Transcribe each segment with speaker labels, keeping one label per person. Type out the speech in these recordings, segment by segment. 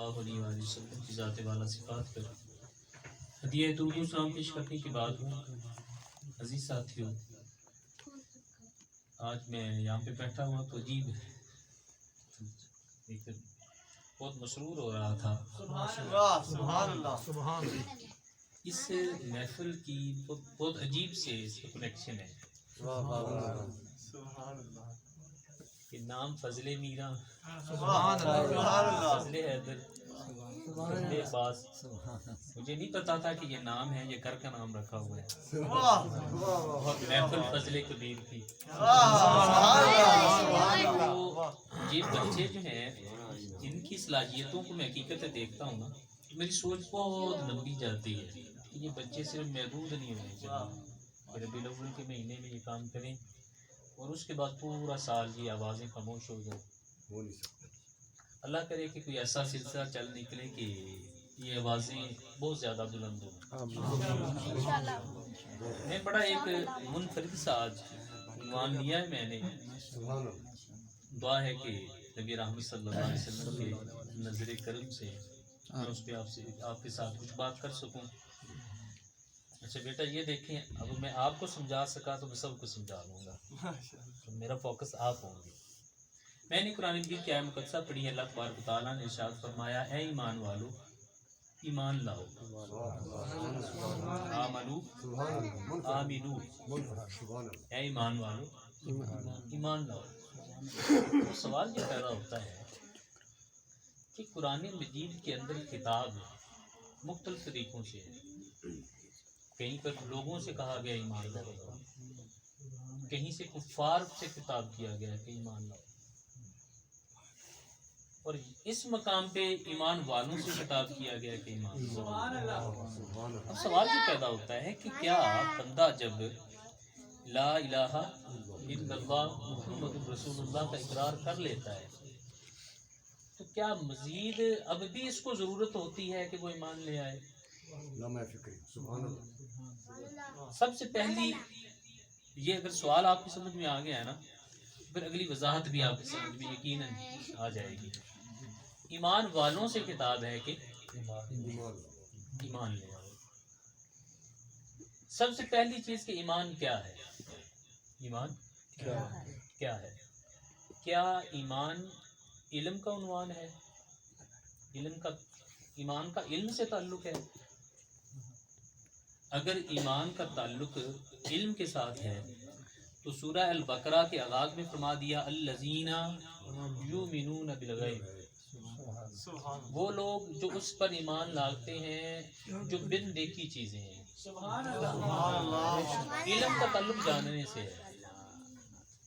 Speaker 1: اللہ علیہ وآلہ وسلم کی ذات والا صفات پر ہدیہ درود و سلام پیش کرنے کے بعد عزیز ساتھیوں، آج میں یہاں پہ بیٹھا ہوا تو عجیب ایک بہت مسرور ہو رہا تھا۔
Speaker 2: سبحان اللہ سبحان اللہ۔
Speaker 1: اس محفل کی بہت عجیب سے اس کا کنیکشن ہے۔
Speaker 2: سبحان اللہ۔
Speaker 1: کہ نام فضل میرا،
Speaker 2: سبحان اللہ۔
Speaker 1: فضل حیدر، فضل عباس، مجھے نہیں پتا تھا کہ یہ نام ہے، یہ گھر کا نام رکھا ہوا ہے۔ اور محفل فضل کبیر کی۔ تو یہ بچے جو ہیں ان کی صلاحیتوں کو میں حقیقت دیکھتا ہوں نا، میری سوچ بہت لمبی جاتی ہے کہ یہ بچے صرف محدود نہیں ہونے چاہیے، ربیع الاول کے مہینے میں یہ کام کریں اور اس کے بعد پورا سال یہ آوازیں خاموش ہو جائیں۔ اللہ کرے کہ کوئی ایسا سلسلہ چل نکلے کہ یہ آوازیں بہت زیادہ بلند ہوں۔ میں بڑا ایک منفرد سا آج عنوان لیا ہے میں نے، دعا ہے کہ نبی رحمت صلی اللہ علیہ وسلم کے نظر کرم سے میں اس پہ آپ کے ساتھ کچھ بات کر سکوں۔ اچھا بیٹا یہ دیکھیں، اب میں آپ کو سمجھا سکا تو میں سب کو سمجھا لوں گا، تو میرا فوکس آپ ہوں گے۔ میں نے قرآن مجید کی آیت مقدسہ پڑھی ہے، اللہ تبارک و تعالیٰ نے ارشاد فرمایا، اے ایمان والو ایمان لاؤ، آمنو آمینو، اے ایمان والو ایمان لاؤ۔ تو سوال یہ پیدا ہوتا ہے کہ قرآن مجید کے اندر خطاب مختلف طریقوں سے ہے۔ کہیں پر لوگوں سے کہا گیا ایمان لاؤ، کہیں سے کفار سے خطاب کیا گیا کہ ایمان لاؤ، اور اس مقام پہ ایمان والوں سے خطاب کیا گیا کہ ایمان لاؤ۔ اب سوال یہ پیدا ہوتا ہے کہ کیا بندہ جب لا الہ الا اللہ محمد رسول اللہ کا اقرار کر لیتا ہے تو کیا مزید اب بھی اس کو ضرورت ہوتی ہے کہ وہ ایمان لے آئے؟ سب سے پہلی یہ اگر سوال آپ کی سمجھ میں آ گیا ہے نا، پھر اگلی وضاحت بھی آپ کی سمجھ میں یقیناً آ جائے گی۔ ایمان والوں سے خطاب ہے کہ ایمان لے آؤ۔ سب سے پہلی چیز کہ ایمان کیا ہے؟ ایمان کیا ہے؟ کیا ایمان علم کا عنوان ہے؟ ایمان کا علم سے تعلق ہے؟ اگر ایمان کا تعلق علم کے ساتھ ہے تو سورہ البقرہ کے آغاز میں فرما دیا الذین یؤمنون بالغیب، وہ لوگ جو اس پر ایمان لاتے ہیں جو بن دیکھی چیزیں ہیں۔ علم کا تعلق جاننے سے ہے،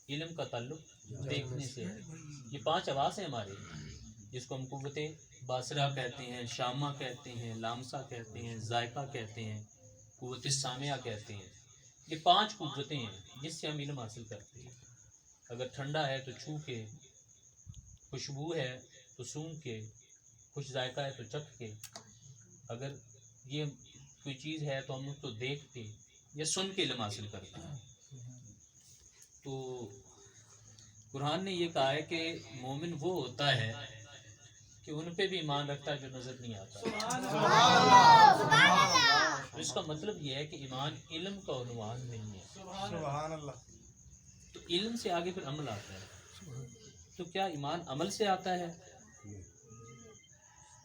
Speaker 1: علم کا تعلق دیکھنے سے ہے۔ یہ 5 حواس ہیں ہمارے، جس کو ہم قوت باصرہ کہتے ہیں، شامہ کہتے ہیں، لامسہ کہتے ہیں، ذائقہ کہتے ہیں، قوت سامعہ کہتے ہیں۔ یہ 5 قوتیں ہیں جس سے ہم علم حاصل کرتے ہیں۔ اگر ٹھنڈا ہے تو چھو کے، خوشبو ہے تو سونگھ کے، خوش ذائقہ ہے تو چکھ کے، اگر یہ کوئی چیز ہے تو ہم اس کو دیکھ کے یا سن کے علم حاصل کرتے ہیں۔ تو قرآن نے یہ کہا ہے کہ مومن وہ ہوتا ہے کہ ان پہ بھی ایمان رکھتا ہے جو نظر نہیں آتا۔ اس کا مطلب یہ ہے کہ ایمان علم کا عنوان نہیں ہے۔
Speaker 2: سبحان اللہ۔
Speaker 1: تو علم سے آگے پھر عمل آتا ہے۔ تو کیا ایمان عمل سے آتا ہے؟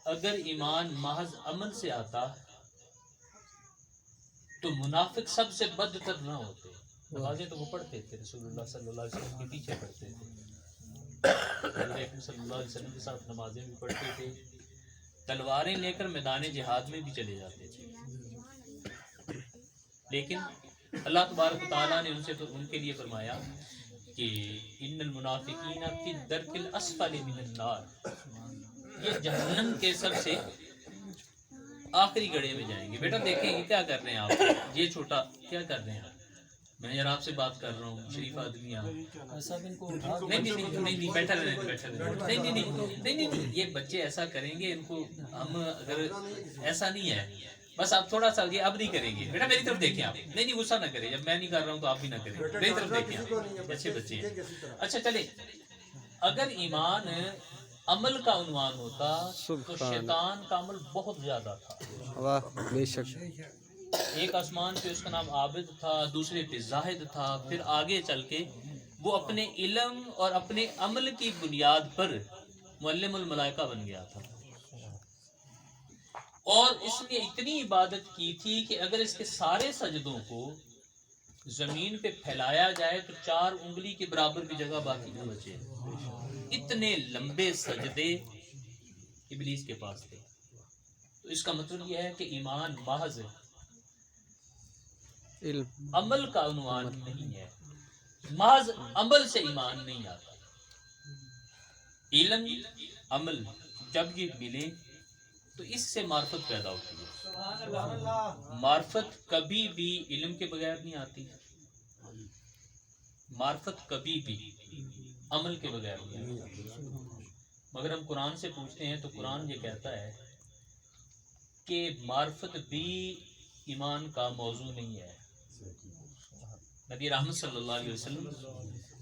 Speaker 1: اگر ایمان محض عمل سے آتا تو منافق سب سے بدتر نہ ہوتے۔ نمازیں تو وہ پڑھتے تھے، رسول اللہ صلی اللہ علیہ وسلم کے پیچھے پڑھتے تھے، حضور اکرم صلی اللہ علیہ وسلم کے ساتھ نمازیں بھی پڑھتے تھے، تلواریں لے کر میدان جہاد میں بھی چلے جاتے تھے۔ لیکن اللہ تبارک و تعالیٰ نے ان کے لیے فرمایا کہ ان المنافقین فی الدرک الاسفل من النار، یہ جہنم کے سب سے آخری گڑھے میں جائیں گے۔ بیٹا دیکھیں یہ کیا کر رہے ہیں آپ، یہ چھوٹا کیا کر رہے ہیں آپ؟ میں یار آپ سے بات کر رہا ہوں، شریف آدمی آپ نہیں بیٹھا نہیں، یہ بچے ایسا کریں گے، ان کو ہم اگر ایسا نہیں ہے بس آپ تھوڑا سا یہ اب نہیں کریں گے۔ بیٹا میری طرف دیکھیں آپ، نہیں غصہ نہ کریں، جب میں نہیں کر رہا ہوں تو آپ بھی نہ کریں، میری طرف دیکھیں آپ، اچھے بچے ہیں۔ اچھا چلیں، اگر ایمان عمل کا عنوان ہوتا تو شیطان کا عمل بہت زیادہ تھا.
Speaker 3: واہ بے شک.
Speaker 1: ایک آسمان پہ اس کا نام عابد تھا، دوسرے پہ زاہد تھا، پھر آگے چل کے وہ اپنے علم اور اپنے عمل کی بنیاد پر معلم الملائکہ بن گیا تھا. اور اس نے اتنی عبادت کی تھی کہ اگر اس کے سارے سجدوں کو زمین پہ پھیلایا جائے تو 4 انگلی کے برابر بھی جگہ باقی نہ بچے. اتنے لمبے سجدے ابلیس کے پاس تھے. تو اس کا مطلب یہ ہے کہ ایمان محض
Speaker 3: علم
Speaker 1: عمل کا عنوان نہیں ہے. محض عمل سے ایمان نہیں آتا. علم عمل جب یہ ملے تو اس سے معرفت پیدا ہوتی ہے. معرفت کبھی بھی علم کے بغیر نہیں آتی. معرفت کبھی بھی عمل کے بغیر نہیں آتی. مگر ہم قرآن سے پوچھتے ہیں تو قرآن یہ کہتا ہے کہ معرفت بھی ایمان کا موضوع نہیں ہے. نبی رحمت صلی اللہ علیہ وسلم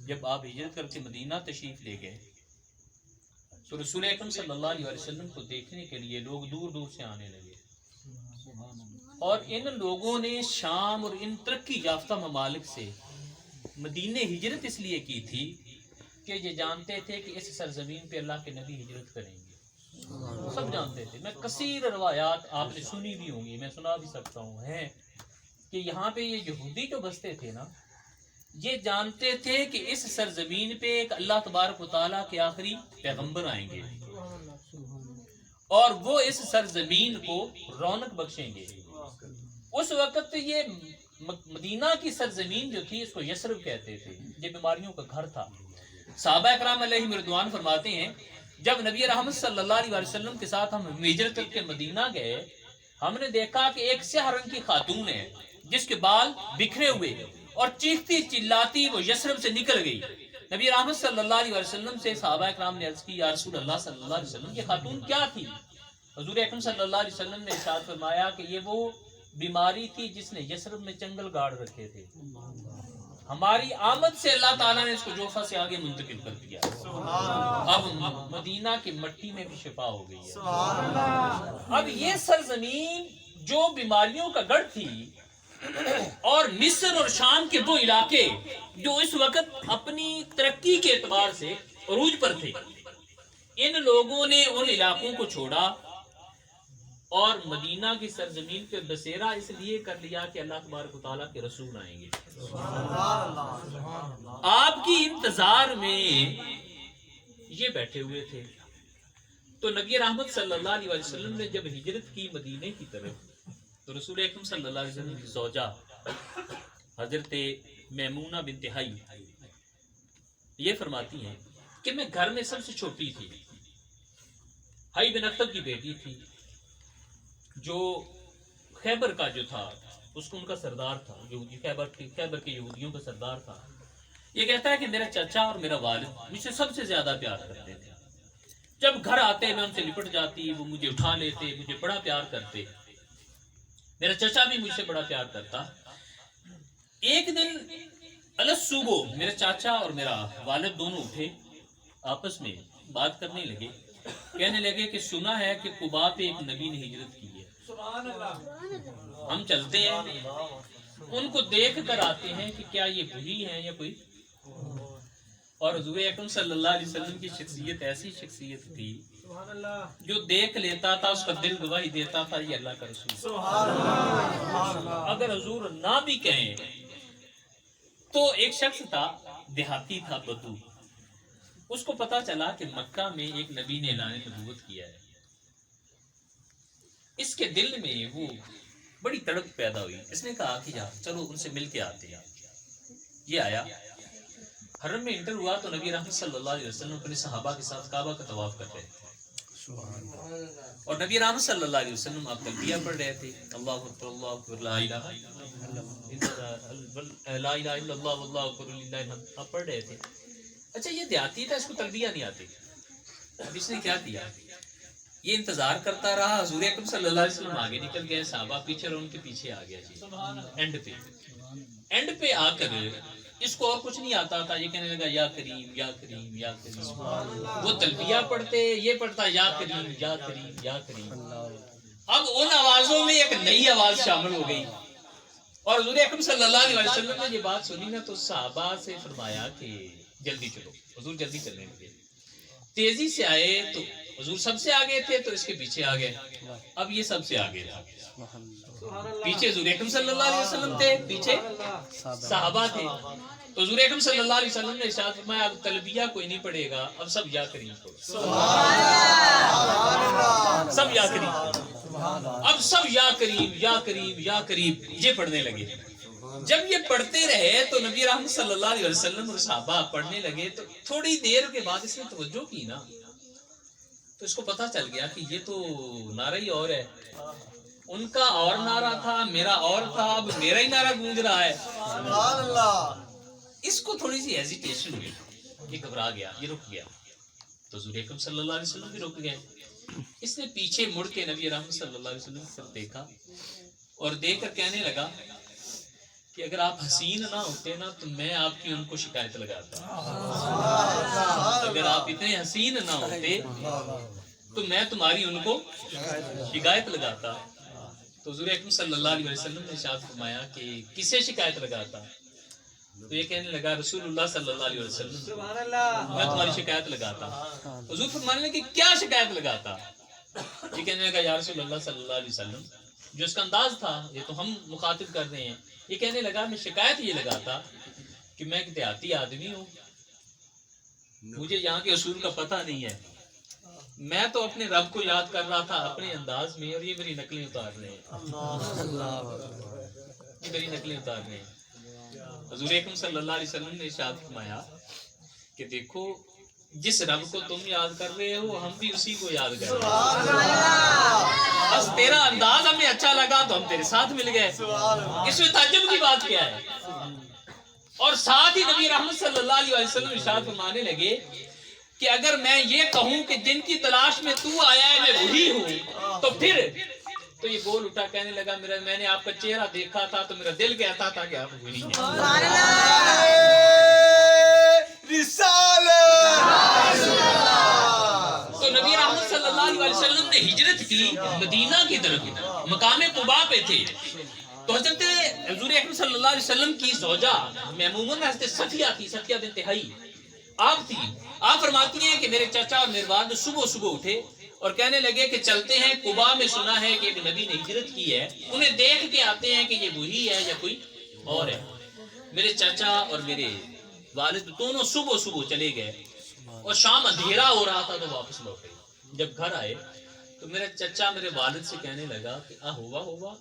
Speaker 1: جب آپ ہجرت کر کے مدینہ تشریف لے گئے تو رسول اکرم صلی اللہ علیہ وسلم کو دیکھنے کے لیے لوگ دور دور سے آنے لگے. اور ان لوگوں نے شام اور ان ترقی یافتہ ممالک سے مدینہ ہجرت اس لیے کی تھی کہ یہ جانتے تھے کہ اس سرزمین پہ اللہ کے نبی ہجرت کریں گے. سب جانتے تھے. میں کثیر روایات آپ نے سنی بھی ہوں گی، میں سنا بھی سکتا ہوں، ہیں کہ یہاں پہ یہ یہودی جو بستے تھے نا، یہ جانتے تھے کہ اس سرزمین پہ ایک اللہ تبارک و تعالیٰ کے آخری پیغمبر آئیں گے اور وہ اس سرزمین کو رونق بخشیں گے. اس وقت یہ مدینہ کی سرزمین جو تھی اس کو یثرب کہتے تھے. یہ بیماریوں کا گھر تھا. صحابہ اکرام علیہم رضوان فرماتے ہیں جب نبی رحمت صلی اللہ علیہ وسلم کے ساتھ ہم ہجرت کر کے مدینہ گئے، ہم نے دیکھا کہ ایک سیاہ رنگ کی خاتون ہے جس کے بال بکھرے ہوئے اور چیختی چلاتی وہ یثرب سے نکل گئی. نبی رحمت صلی اللہ علیہ وسلم سے صحابہ اکرام نے عرض کی یا رسول اللہ صلی اللہ علیہ وسلم یہ خاتون کیا تھی؟ حضور اکرم صلی اللہ علیہ وسلم نے ارشاد فرمایا کہ یہ وہ بیماری تھی جس نے یثرب میں چنگل گاڑ رکھے تھے. ہماری آمد سے اللہ تعالیٰ نے اس کو جوفہ سے آگے منتقل کر دیا. اب مدینہ کی مٹی میں بھی شفا ہو گئی ہے. اب یہ سرزمین جو بیماریوں کا گڑھ تھی اور مصر اور شام کے وہ علاقے جو اس وقت اپنی ترقی کے اعتبار سے عروج پر تھے، ان لوگوں نے ان علاقوں کو چھوڑا اور مدینہ کی سرزمین پہ بسیرا اس لیے کر لیا کہ اللہ تبارک و تعالیٰ کے رسول آئیں گے. آپ کی انتظار میں یہ بیٹھے ہوئے تھے. تو نبی رحمت صلی اللہ علیہ وسلم نے جب ہجرت کی مدینے کی طرف تو رسول اکرم صلی اللہ علیہ وسلم کی زوجہ حضرت میمونہ بنت حی یہ فرماتی ہیں کہ میں گھر میں سب سے چھوٹی تھی. حی بن اخطب کی بیٹی تھی جو خیبر کا جو تھا اس کو ان کا سردار تھا، جو خیبر کے یہودیوں کا سردار تھا. یہ کہتا ہے کہ میرا چچا اور میرا والد مجھ سے سب سے زیادہ پیار کرتے تھے. جب گھر آتے میں ان سے لپٹ جاتی، وہ مجھے اٹھا لیتے، مجھے بڑا پیار کرتے. میرا چچا بھی مجھ سے بڑا پیار کرتا. ایک دن الس صبح میرے چاچا اور میرا والد دونوں اٹھے، آپس میں بات کرنے لگے. کہنے لگے کہ سنا ہے کہ قباء پہ ایک نبی نے ہجرت کی ہے، ہم چلتے ہیں ان کو دیکھ کر آتے ہیں کہ کیا یہ وہی ہیں یا کوئی. اور حضور اکرم صلی اللہ علیہ وسلم کی شخصیت ایسی شخصیت تھی جو دیکھ لیتا تھا اس کا دل گواہی دیتا تھا یہ اللہ کا رسول. اگر حضور نہ بھی کہیں تو ایک شخص تھا، دیہاتی تھا، بدو، اس کو پتا چلا کہ مکہ میں ایک نبی نے اعلان نبوت کیا ہے. اس کے دل میں وہ بڑی تڑپ پیدا ہوئی. اس نے کہا کہ یار چلو ان سے مل کے آتے ہیں. یہ آیا، حرم میں انٹر ہوا تو نبی رحمت صلی اللہ علیہ وسلم اپنے صحابہ کے ساتھ کعبہ کا طواف کر رہے تھے اور نبی رحمت صلی اللہ علیہ وسلم آپ تلبیہ پڑھ رہے تھے، اللہ اکبر اللہ اکبر لا الہ الا اللہ واللہ اکبر للہ الحمد، آپ پڑھ رہے تھے. اچھا یہ دیہاتی تھا، اس کو تلبیہ نہیں آتی. اب اس نے کیا کیا، یہ انتظار کرتا رہا. حضور اکرم صلی اللہ علیہ وسلم آگے نکل گئے، صحابہ پیچھے اور ان کے پیچھے آ گیا. جی اینڈ پہ آ کر اس کو اور کچھ نہیں آتا تھا، یہ کہنے لگا یا کریم یا کریم یا کریم. وہ تلبیہ پڑھتے، یہ پڑھتا یا کریم یا کریم یا کریم. اب ان آوازوں میں ایک نئی آواز شامل ہو گئی، اور حضور اکرم صلی اللہ علیہ وسلم نے یہ بات سنی نا تو صحابہ سے فرمایا کہ جلدی چلو. حضور جلدی چلنے لگے، تیزی سے آئے تو حضور سب سے آگے تھے تو اس کے پیچھے آ گئے. اب یہ سب سے آگے تھا، پیچھے حضور اکرم صلی اللہ علیہ وسلم تھے، پیچھے صحابہ تھے. تو حضور اکرم صلی اللہ علیہ وسلم نے ارشاد فرمایا اب تلبیہ کوئی نہیں پڑھے گا، اب سب یا کریم پڑھو. سب یا کریم، اب سب یا کریم یا کریم یا کریم یہ پڑھنے لگے. جب یہ پڑھتے رہے تو نبی رحمت صلی اللہ علیہ وسلم اور صحابہ پڑھنے لگے تو تھوڑی دیر کے بعد اس نے توجہ کی نا تو اس کو پتہ چل گیا کہ یہ تو نعرہ ہی اور ہے. ان کا اور نعرہ تھا، میرا اور تھا، اب میرا ہی نعرہ گونج رہا ہے.
Speaker 2: سبحان اللہ.
Speaker 1: اس کو تھوڑی سی ہیزیٹیشن ہوئی، یہ گھبرا گیا، یہ رک گیا. تو حضور اکرم صلی اللہ علیہ وسلم بھی رک گئے. اس نے پیچھے مڑ کے نبی رحمت صلی اللہ علیہ وسلم کی طرف دیکھا اور دیکھ کر کہنے لگا کہ اگر آپ حسین نہ ہوتے نا تو میں آپ کی ان کو شکایت لگاتا. اگر آپ اتنے حسین نہ ہوتے تو میں تمہاری ان کو شکایت لگاتا. تو حضور اکرم صلی اللہ علیہ وسلم نے ارشاد فرمایا کہ کسے شکایت لگاتا؟ تو یہ کہنے لگا رسول اللہ صلی اللہ علیہ وسلم، میں تمہاری شکایت لگاتا. حضور فرمانے لگے کہ کیا شکایت لگاتا؟ یہ کہنے لگا یا رسول اللہ صلی اللہ علیہ وسلم، جو اس کا انداز تھا یہ تو ہم مخاطب کر رہے ہیں. یہ کہنے لگا میں شکایت یہ لگاتا کہ میں ایک دیہاتی آدمی ہوں، مجھے یہاں کے اصول کا پتہ نہیں ہے، میں تو اپنے رب کو یاد کر رہا تھا اپنے انداز میں اور یہ میری نقلیں اتار رہے ہیں، یہ میری نقلیں اتار رہے ہیں. حضور اکرم صلی اللہ علیہ وسلم نے ارشاد فرمایا کہ دیکھو جس رب کو تم یاد کر رہے ہو ہم بھی اسی کو یاد کر رہے ہیں، بس تیرا انداز ہمیں اچھا لگا تو ہم تیرے ساتھ مل گئے. اس میں تعجب کی بات کیا ہے؟ اور ساتھ ہی نبی رحمت صلی اللہ علیہ وسلم ارشاد فرمانے لگے کہ اگر میں یہ کہوں کہ جن کی تلاش میں تو آیا ہے میں وہی ہوں تو پھر تو یہ بول اٹھا کہنے لگا میں نے آپ کا چہرہ دیکھا تھا تو میرا دل کہتا تھا کہ آپ وہی ہیں. تو نبی رحمت صلی اللہ علیہ وسلم نے ہجرت کی مدینہ کی طرف، مقام قباء پہ تھے. تو حضرت حضور اکرم صلی اللہ علیہ وسلم کی زوجہ میمونہ حضرت صفیہ تھی، صفیہ بنت حی آپ تھی. آپ فرماتی ہیں کہ میرے چچا اور میرے والد صبح صبح اٹھے اور کہنے لگے کہ چلتے ہیں، قباء میں سنا ہے کہ نبی نے ہجرت کی ہے، انہیں دیکھ کے آتے ہیں کہ یہ وہی ہے یا کوئی اور ہے. میرے چچا اور میرے والد دونوں صبح صبح چلے گئے اور شام اندھیرا ہو رہا تھا تو واپس لوٹے. جب گھر آئے تو میرا چچا میرے والد سے کہنے لگا کہ ہوا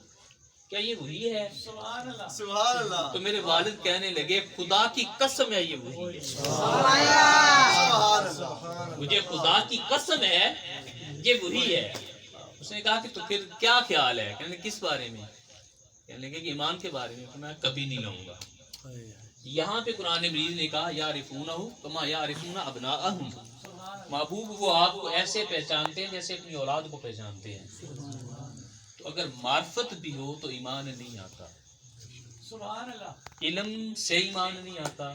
Speaker 1: کیا یہ وہی ہے؟
Speaker 2: سبحان اللہ.
Speaker 1: تو میرے والد کہنے لگے خدا کی قسم ہے یہ وہی ہے، مجھے خدا کی قسم ہے یہ وہی ہے. اس نے کہا کہ تو پھر کیا خیال ہے؟ کہنے کس بارے میں؟ کہنے لگے کہ ایمان کے بارے میں. میں کبھی نہیں لوں گا. یہاں پہ قرآن مجید نے کہا یعرفونہ کما یعرفون ابناءہم، محبوب وہ آپ کو ایسے پہچانتے ہیں جیسے اپنی اولاد کو پہچانتے ہیں. تو اگر معرفت بھی ہو تو ایمان نہیں آتا،
Speaker 2: سبحان اللہ.
Speaker 1: علم سے ایمان نہیں آتا.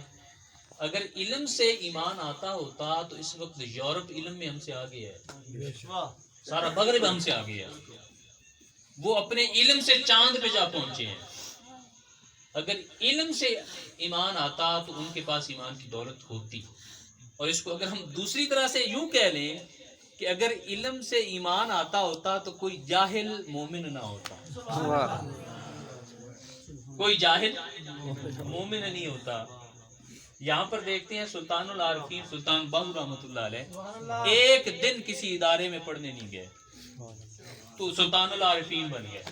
Speaker 1: اگر علم سے ایمان آتا ہوتا تو اس وقت یورپ علم میں ہم سے آگے ہے، سارا مغرب ہم سے آگے ہے. وہ اپنے علم سے چاند پہ جا پہنچے ہیں. اگر علم سے ایمان آتا تو ان کے پاس ایمان کی دولت ہوتی. اور اس کو اگر ہم دوسری طرح سے یوں کہہ لیں کہ اگر علم سے ایمان آتا ہوتا تو کوئی جاہل مومن نہ ہوتا، کوئی جاہل مومن نہیں ہوتا. یہاں پر دیکھتے ہیں سلطان العارفین سلطان باہو رحمۃ اللہ علیہ ایک دن کسی ادارے میں پڑھنے نہیں گئے تو سلطان العارفین بن گئے،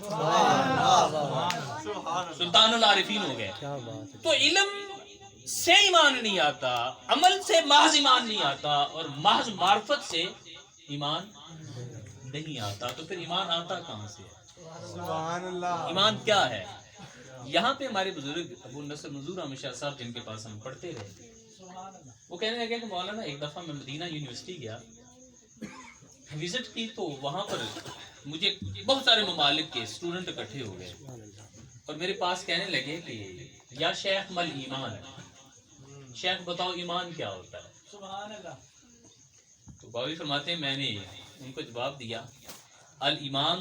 Speaker 1: سلطان العارفین ہو گئے. تو علم سے ایمان نہیں آتا، عمل سے محض ایمان نہیں آتا، اور محض معرفت سے ایمان نہیں آتا. تو پھر ایمان آتا کہاں سے؟
Speaker 2: سبحان اللہ.
Speaker 1: ایمان کیا ہے؟ یہاں پہ ہمارے بزرگ ابو نصر منظور احمد شاہ صاحب جن کے پاس ہم پڑھتے رہے، وہ کہنے لگے کہ مولانا ایک دفعہ میں مدینہ یونیورسٹی گیا، وزٹ کی، تو وہاں پر مجھے بہت سارے ممالک کے اسٹوڈنٹ اکٹھے ہو گئے اور میرے پاس کہنے لگے کہ یا شیخ مل ایمان، شیخ بتاؤ ایمان کیا ہوتا ہے؟
Speaker 2: سبحان اللہ.
Speaker 1: تو باوی فرماتے ہیں میں نے ان کو جواب دیا الایمان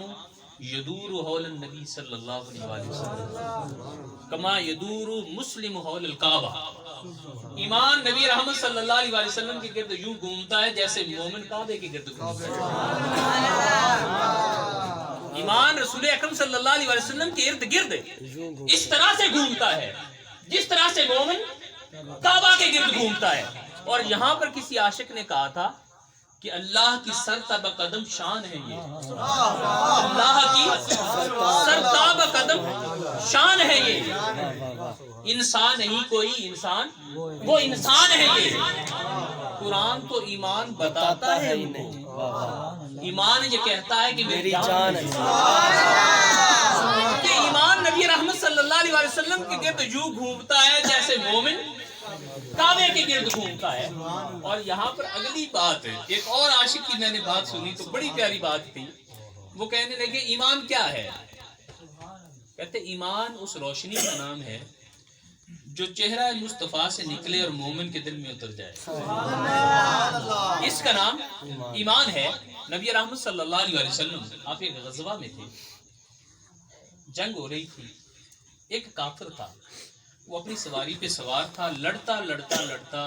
Speaker 1: یدور حول النبی صلی اللہ علیہ وآلہ وسلم کما یدور مسلم حول الکعبہ. ایمان نبی رحمت صلی اللہ علیہ وآلہ وسلم کے گرد یوں گھومتا ہے جیسے مومن کعبے کے گرد گھومتا ہے. ایمان رسول اکرم صلی اللہ علیہ وآلہ وسلم کے ارد گرد اس طرح سے گھومتا ہے جس طرح سے مومن کعبہ کے گرد گھومتا ہے. اور یہاں پر کسی عاشق نے کہا تھا کہ اللہ کی سرتاب قدم شان ہے یہ. اللہ کی سرتاب قدم شان ہے یہ. انسان نہیں کوئی انسان، وہ انسان ہے یہ. قرآن تو ایمان بتاتا ہے ان کو. ایمان یہ کہتا ہے کہ میری جان ہے. کہ ایمان نبی رحمت صلی اللہ علیہ وسلم کے گرد یوں گھومتا ہے جیسے مومن کعبے کے گرد گھومتا ہے. اور یہاں پر اگلی بات ہے، ایک اور عاشق کی میں نے بات سنی تو بڑی پیاری بات تھی. وہ کہنے لگے ایمان کیا ہے؟ کہتے ایمان اس روشنی کا نام ہے جو چہرہ مصطفیٰ سے نکلے اور مومن کے دل میں اتر جائے. اس کا نام ایمان ہے. نبی رحمت صلی اللہ علیہ وسلم آپ ایک غزوہ میں تھے، جنگ ہو رہی تھی. ایک کافر تھا، وہ اپنی سواری پہ سوار تھا، لڑتا لڑتا لڑتا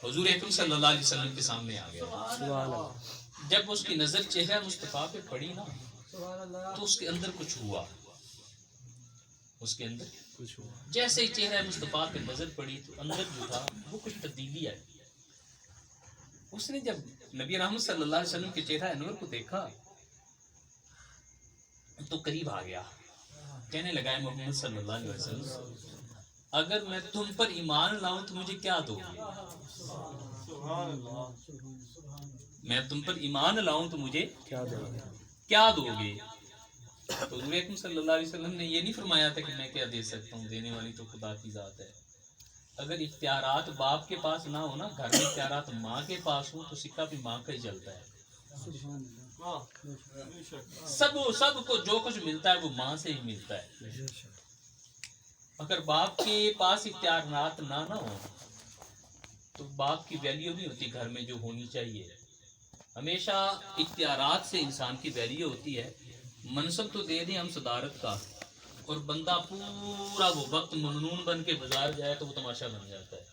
Speaker 1: حضور اکرم صلی اللہ علیہ وسلم کے سامنے آ گیا. جب اس کی نظر چہرہ مصطفیٰ پہ پڑی نا تو اس کے اندر کچھ ہوا. اس کے اندر کچھ ہوا. جیسے ہی چہرہ مصطفیٰ پہ نظر پڑی تو اندر جو تھا وہ کچھ تبدیلی آئی. اس نے جب نبی رحمت صلی اللہ علیہ وسلم کے چہرہ انور کو دیکھا تو قریب آ گیا. کہنے لگا محمد صلی اللہ علیہ وسلم اگر میں تم پر ایمان لاؤں تو مجھے کیا دو گے؟ میں تم پر ایمان لاؤں تو مجھے کیا دو گے؟ تو حضور اکرم صلی اللہ علیہ وسلم نے یہ نہیں فرمایا تھا کہ میں کیا دے سکتا ہوں، دینے والی تو خدا کی ذات ہے. اگر اختیارات باپ کے پاس نہ ہو نا، گھر میں اختیارات ماں کے پاس ہو تو سکہ بھی ماں کا ہی چلتا ہے. سب کو جو کچھ ملتا ہے وہ ماں سے ہی ملتا ہے. اگر باپ کے پاس اختیارات نہ ہو تو باپ کی ویلیو نہیں ہوتی گھر میں جو ہونی چاہیے. ہمیشہ اختیارات سے انسان کی ویلیو ہوتی ہے. منصب تو دے دیں ہم صدارت کا اور بندہ پورا وہ وقت ممنون بن کے بازار جائے تو وہ تماشا بن جاتا ہے.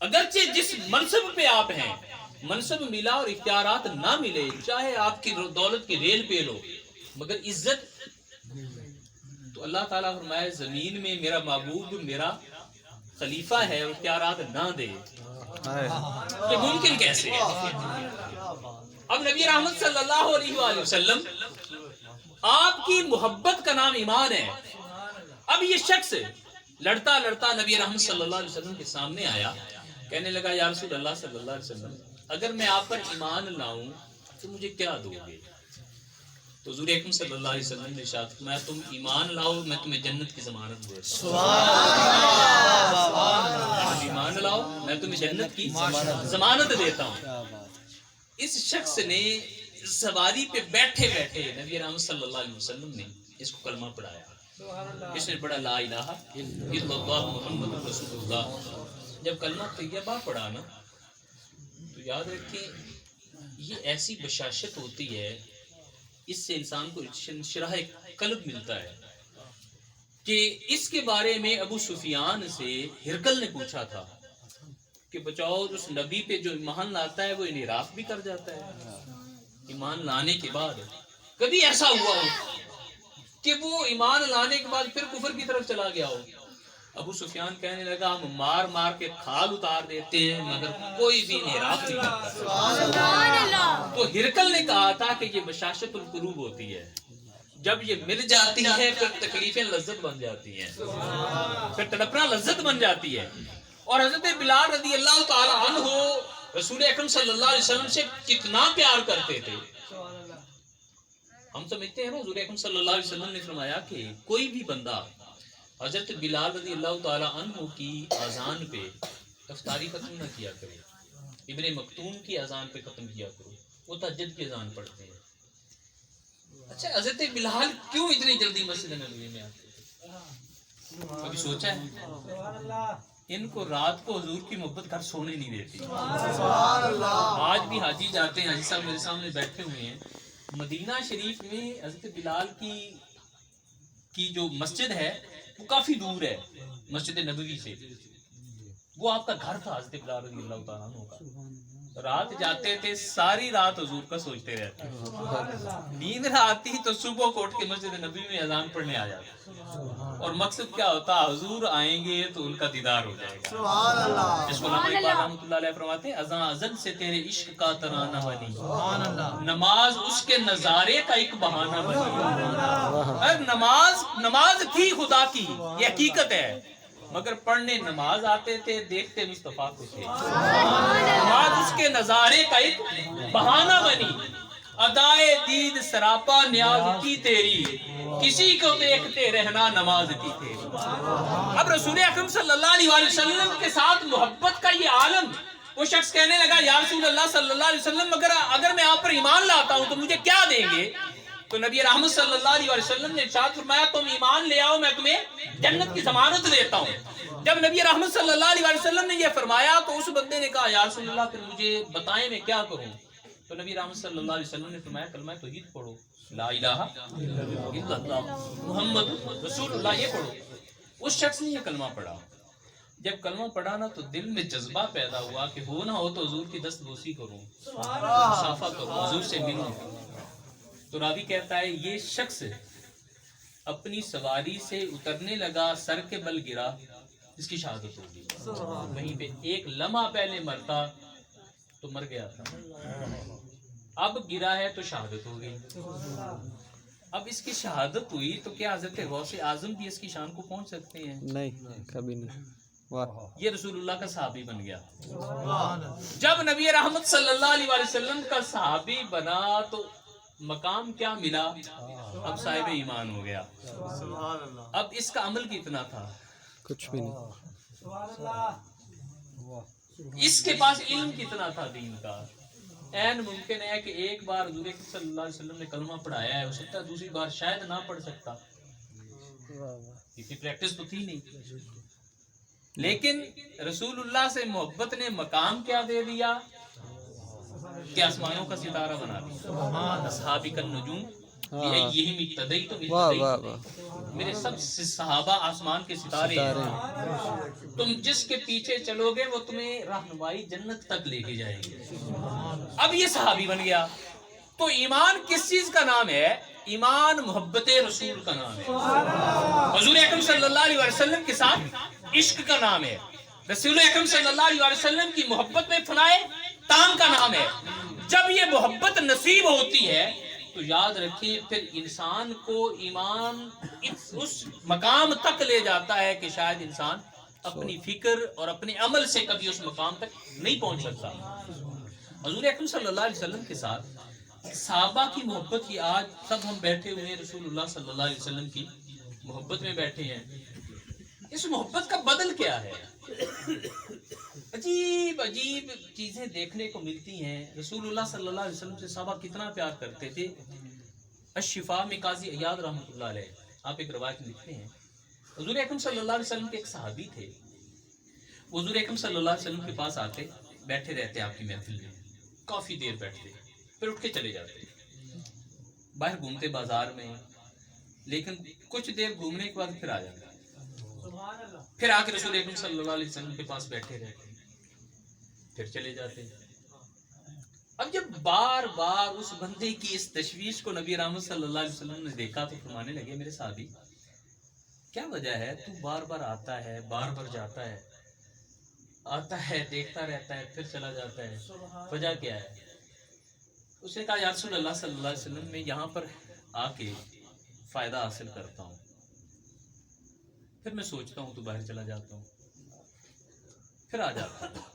Speaker 1: اگرچہ جس منصب پہ آپ ہیں منصب ملا اور اختیارات نہ ملے، چاہے آپ کی دولت کی ریل پہ لو، مگر عزت تو اللہ تعالیٰ فرمائے زمین میں میرا محبوب میرا خلیفہ ہے اور اختیارات نہ دے، یہ ممکن کیسے ہے؟ اب نبی رحمت صلی اللہ علیہ وآلہ وسلم آپ کی محبت کا نام ایمان ہے. اب یہ شخص لڑتا لڑتا نبی رحمت صلی اللہ علیہ وسلم کے سامنے آیا، کہنے لگا یا رسول اللہ صلی اللہ علیہ وسلم اگر میں آپ پر ایمان لاؤں تو مجھے کیا دو گے؟ تو حضور اکرم صلی اللہ علیہ وسلم نے ارشاد فرمایا تم ایمان لاؤ میں تمہیں جنت کی ضمانت دیتا ہوں. ایمان لاؤ میں تمہیں جنت کی ضمانت دیتا ہوں. اس شخص نے سواری پہ بیٹھے بیٹھے نبی رحمت صلی اللہ علیہ وسلم نے اس کو کلمہ پڑھایا. اس نے پڑھا لا الہ الا اللہ محمد رسول اللہ. جب کلمہ طیبہ پڑھا نا تو یاد رکھیں یہ ایسی بشاشت ہوتی ہے، اس سے انسان کو شرح قلب ملتا ہے. کہ اس کے بارے میں ابو سفیان سے ہرقل نے پوچھا تھا کہ بچاؤ اس نبی پہ جو ایمان لاتا ہے وہ انحراف بھی کر جاتا ہے. ایمان لانے کے بعد کبھی ایسا ہوا ہو کہ وہ ایمان لانے کے بعد پھر کفر کی طرف چلا گیا ہو؟ ابو سفیان کہنے لگا ہم مار مار کے کھال اتار دیتے ہیں مگر کوئی بھی انحراف نہیں کرتا. تو ہرقل نے کہا تھا کہ یہ بشاشت القلوب ہوتی ہے، جب یہ مل جاتی ہے پھر تکلیفیں لذت بن جاتی ہیں، پھر تڑپنا لذت بن جاتی ہے. اور حضرت بلال رضی اللہ تعالی عنہ رسول اکرم صلی اللہ علیہ وسلم سے کتنا پیار کرتے تھے. ہم سمجھتے ہیں نا حضور اکرم صلی اللہ علیہ وسلم نے فرمایا کہ کوئی بھی بندہ حضرت بلال رضی اللہ تعالی عنہ کی اذان پہ افطاری ختم نہ کیا کرے، ابن مکتوم کی اذان پہ ختم کیا کرو، وہ تہجد کی اذان پڑھتے ہیں. اچھا حضرت بلال کیوں اتنی جلدی مسجد نبوی میں آتے تھے؟ کبھی سوچا ہے؟ ان کو رات کو حضور کی محبت گھر سونے نہیں دیتی.
Speaker 2: سبحان اللہ.
Speaker 1: آج بھی حاجی جاتے ہیں، حاجی صاحب میرے سامنے بیٹھے ہوئے ہیں. مدینہ شریف میں حضرت بلال کی جو مسجد ہے وہ کافی دور ہے مسجد نبوی سے. وہ آپ کا گھر تھا حضرت بلال رضی اللہ تعالیٰ عنہ کا. رات جاتے تھے، ساری رات حضور کا سوچتے رہتے. نیند نہ آتی تو صبح کو اٹھ کے مسجد نبوی میں اذان پڑھنے آ جاتے. اور مقصد کیا ہوتا؟ حضور آئیں گے تو ان کا دیدار ہو جائے گا.
Speaker 2: سبحان اللہ.
Speaker 1: جس کو علامہ اقبال رحمۃ اللہ علیہ فرماتے ہیں اذان ازل سے تیرے عشق کا ترانہ بنی، نماز اس کے نظارے کا ایک بہانہ بنی. نماز تھی خدا کی، یہ حقیقت ہے، مگر پڑھنے نماز آتے تھے، دیکھتے مصطفیٰ کو تھے. نماز اس کے نظارے کا ایک بہانہ بنی. ادائے دید سراپا نیاز کی تیری، کسی کو دیکھتے رہنا نماز کی تیری. اب رسول اکرم صلی اللہ علیہ وسلم کے ساتھ محبت کا یہ عالم. وہ شخص کہنے لگا یا رسول اللہ صلی اللہ علیہ وسلم اگر میں آپ پر ایمان لاتا ہوں تو مجھے کیا دیں گے؟ تو نبی رحمت صلی اللہ علیہ وسلم نے ارشاد فرمایا تم ایمان لے آؤ، میں تمہیں جنت کی ضمانت دیتا ہوں. جب نبی رحمت صلی اللہ علیہ وسلم نے یہ فرمایا تو اس بندے نے کہا یا رسول اللہ پھر مجھے بتائیں میں کیا کروں؟ تو نبی رحمت صلی اللہ علیہ وسلم نے فرمایا کلمہ توحید پڑھو، لا الہ الا اللہ محمد رسول اللہ، یہ پڑھو. اس شخص نے یہ کلمہ پڑھا. جب کلمہ پڑھا نا تو دل میں جذبہ پیدا ہوا کہ ہو نہ ہو تو حضور کی دست بوسی کروں، مصافحہ کروں، حضور سے ملوں. تو راوی کہتا ہے یہ شخص اپنی سواری سے اترنے لگا، سر کے بل گرا، اس کی شہادت ہو گئی. وہیں پہ ایک لمحہ پہلے مرتا تو مر گیا تھا، اب گرا ہے تو شہادت ہو گئی. اب اس کی شہادت ہوئی تو کیا حضرت غوث اعظم بھی اس کی شان کو پہنچ سکتے ہیں؟
Speaker 3: نہیں، کبھی نہیں.
Speaker 1: یہ رسول اللہ کا صحابی بن گیا. جب نبی رحمت صلی اللہ علیہ وسلم کا صحابی بنا تو مقام کیا ملا؟ اب صاحب ایمان ہو گیا.
Speaker 2: سبحان اللہ.
Speaker 1: اب اس کا عمل کتنا تھا؟
Speaker 3: کچھ بھی نہیں.
Speaker 1: اس کے پاس علم کتنا تھا دین کا؟ این ممکن ہے کہ ایک بار حضور صلی اللہ علیہ وسلم نے کلمہ پڑھایا ہے، ہو سکتا ہے دوسری بار شاید نہ پڑھ سکتا، اتنی پریکٹس تو تھی نہیں. لیکن رسول اللہ سے محبت نے مقام کیا دے دیا کہ آسمانوں کا ستارہ بنا دیا. اصحابی کا نجوم یہی مقتدی تو میرے سب صحابہ آسمان کے ستارے ہیں. تم جس کے پیچھے چلو گے وہ تمہیں رہنمائی جنت تک لے کے جائے گے. اب یہ صحابی بن گیا. تو ایمان کس چیز کا نام ہے؟ ایمان محبت رسول کا نام ہے. حضور اکرم صلی اللہ علیہ وسلم کے ساتھ عشق کا نام ہے. رسول اکرم صلی اللہ علیہ وسلم کی محبت میں فنائے تام کا نام ہے. جب یہ محبت نصیب ہوتی ہے تو یاد رکھیے پھر انسان کو ایمان اس مقام تک لے جاتا ہے کہ شاید انسان اپنی فکر اور اپنے عمل سے کبھی اس مقام تک نہیں پہنچ سکتا. حضور اکرم صلی اللہ علیہ وسلم کے ساتھ صحابہ کی محبت کی آج سب ہم بیٹھے ہوئے ہیں، رسول اللہ صلی اللہ علیہ وسلم کی محبت میں بیٹھے ہیں. اس محبت کا بدل کیا ہے؟ عجیب عجیب چیزیں دیکھنے کو ملتی ہیں. رسول اللہ صلی اللہ علیہ وسلم سے صحابہ کتنا پیار کرتے تھے. الشفاء میں قاضی عیاض رحمۃ اللہ علیہ آپ ایک روایت لکھتے ہیں حضور اکرم صلی اللہ علیہ وسلم کے ایک صحابی تھے. حضور اکرم صلی اللہ علیہ وسلم کے پاس آتے، بیٹھے رہتے آپ کی محفل میں، کافی دیر بیٹھتے، پھر اٹھ کے چلے جاتے، باہر گھومتے بازار میں، لیکن کچھ دیر گھومنے کے بعد پھر آ جاتے، پھر آ کے رسول اکرم صلی اللہ علیہ وسلم کے پاس بیٹھے رہتے، پھر چلے جاتے. اب جب بار بار اس بندے کی اس تشویش کو نبی رحمت صلی اللہ علیہ وسلم نے دیکھا تو فرمانے لگے میرے صحابی کیا وجہ ہے؟ تو بار بار آتا ہے، بار بار جاتا ہے، آتا ہے دیکھتا رہتا ہے پھر چلا جاتا ہے، وجہ کیا ہے؟ اس نے کہا یا رسول اللہ صلی اللہ علیہ وسلم میں یہاں پر آ کے فائدہ حاصل کرتا ہوں، پھر میں سوچتا ہوں تو باہر چلا جاتا ہوں، پھر آ جاتا ہوں.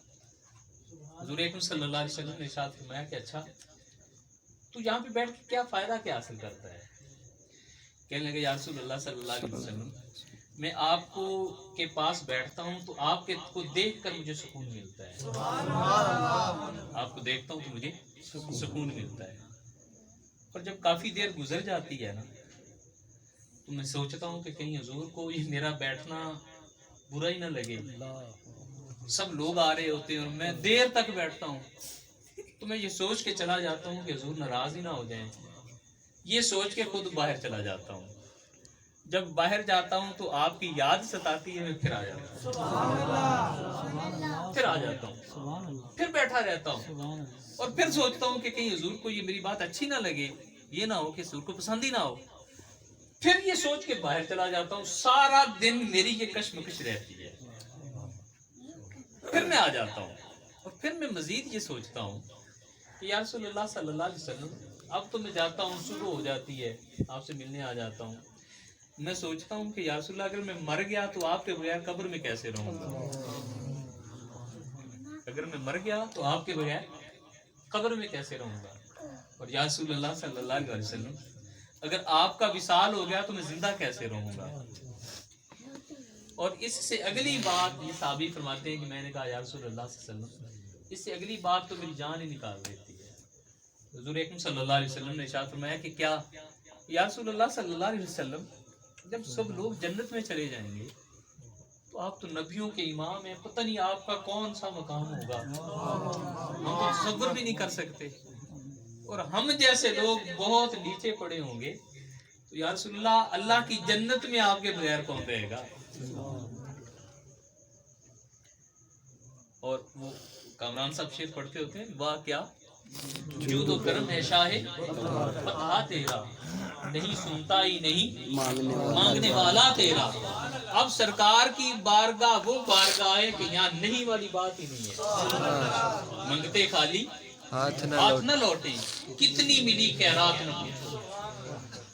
Speaker 1: حضور اکرم صلی اللہ علیہ وسلم نے ارشاد فرمایا کہ اچھا تو یہاں پہ بیٹھ کے کیا فائدہ کیا حاصل کرتا ہے؟ کہنے لگے یا رسول اللہ صلی اللہ علیہ وسلم میں آپ کو کے پاس بیٹھتا ہوں تو آپ کے کو دیکھ کر مجھے سکون ملتا ہے، آپ کو دیکھتا ہوں تو مجھے سکون ملتا ہے. اور جب کافی دیر گزر جاتی ہے نا تو میں سوچتا ہوں کہ کہیں حضور کو یہ میرا بیٹھنا برا ہی نہ لگے. سب لوگ آ رہے ہوتے ہیں اور میں دیر تک بیٹھتا ہوں تو میں یہ سوچ کے چلا جاتا ہوں کہ حضور ناراض ہی نہ ہو جائیں. یہ سوچ کے خود باہر چلا جاتا ہوں. جب باہر جاتا ہوں تو آپ کی یاد ستاتی ہے, میں پھر آ جاتا ہوں, پھر آ جاتا ہوں, پھر بیٹھا رہتا ہوں اور پھر سوچتا ہوں کہ کہیں حضور کو یہ میری بات اچھی نہ لگے, یہ نہ ہو کہ حضور کو پسند ہی نہ ہو. پھر یہ سوچ کے باہر چلا جاتا ہوں. سارا دن میری یہ کشمکش رہتی ہے. پھر میں آ جاتا ہوں اور پھر میں مزید یہ سوچتا ہوں کہ یا رسول اللہ صلی اللہ علیہ وسلم اب تو میں جاتا ہوں, صبح ہو جاتی ہے, آپ سے ملنے آ جاتا ہوں. میں سوچتا ہوں کہ یا رسول اللہ اگر میں مر گیا تو آپ کے بغیر قبر میں کیسے رہوں گا. اگر میں مر گیا تو آپ کے بغیر قبر میں کیسے رہوں گا. اور یا رسول اللہ صلی اللہ علیہ وسلم اگر آپ کا وصال ہو گیا تو میں زندہ کیسے رہوں گا. اور اس سے اگلی بات یہ صحابی فرماتے ہیں کہ میں نے کہا یا رسول اللہ صلی اللہ علیہ وسلم اس سے اگلی بات تو میری جان ہی نکال دیتی ہے. حضور اکرم صلی اللہ علیہ وسلم نے ارشاد فرمایا کہ کیا یا رسول اللہ صلی اللہ علیہ وسلم جب سب لوگ جنت میں چلے جائیں گے تو آپ تو نبیوں کے امام ہیں, پتہ نہیں آپ کا کون سا مقام ہوگا, ہم تو تصور بھی نہیں کر سکتے. اور ہم جیسے لوگ بہت نیچے پڑے ہوں گے تو یا رسول اللہ اللہ کی جنت میں آپ کے بغیر کون رہے گا. اور وہ کامران صاحب شعر پڑھتے ہوتے ہیں, واہ کیا جود و کرم ہے شاہ فتح تیرا, نہیں سنتا ہی نہیں مانگنے والا تیرا. اب سرکار کی بارگاہ وہ بارگاہ ہے کہ یہاں نہیں والی بات ہی نہیں ہے. منگتے خالی ہاتھ نہ لوٹیں, کتنی ملی خیرات نہ پوچھو.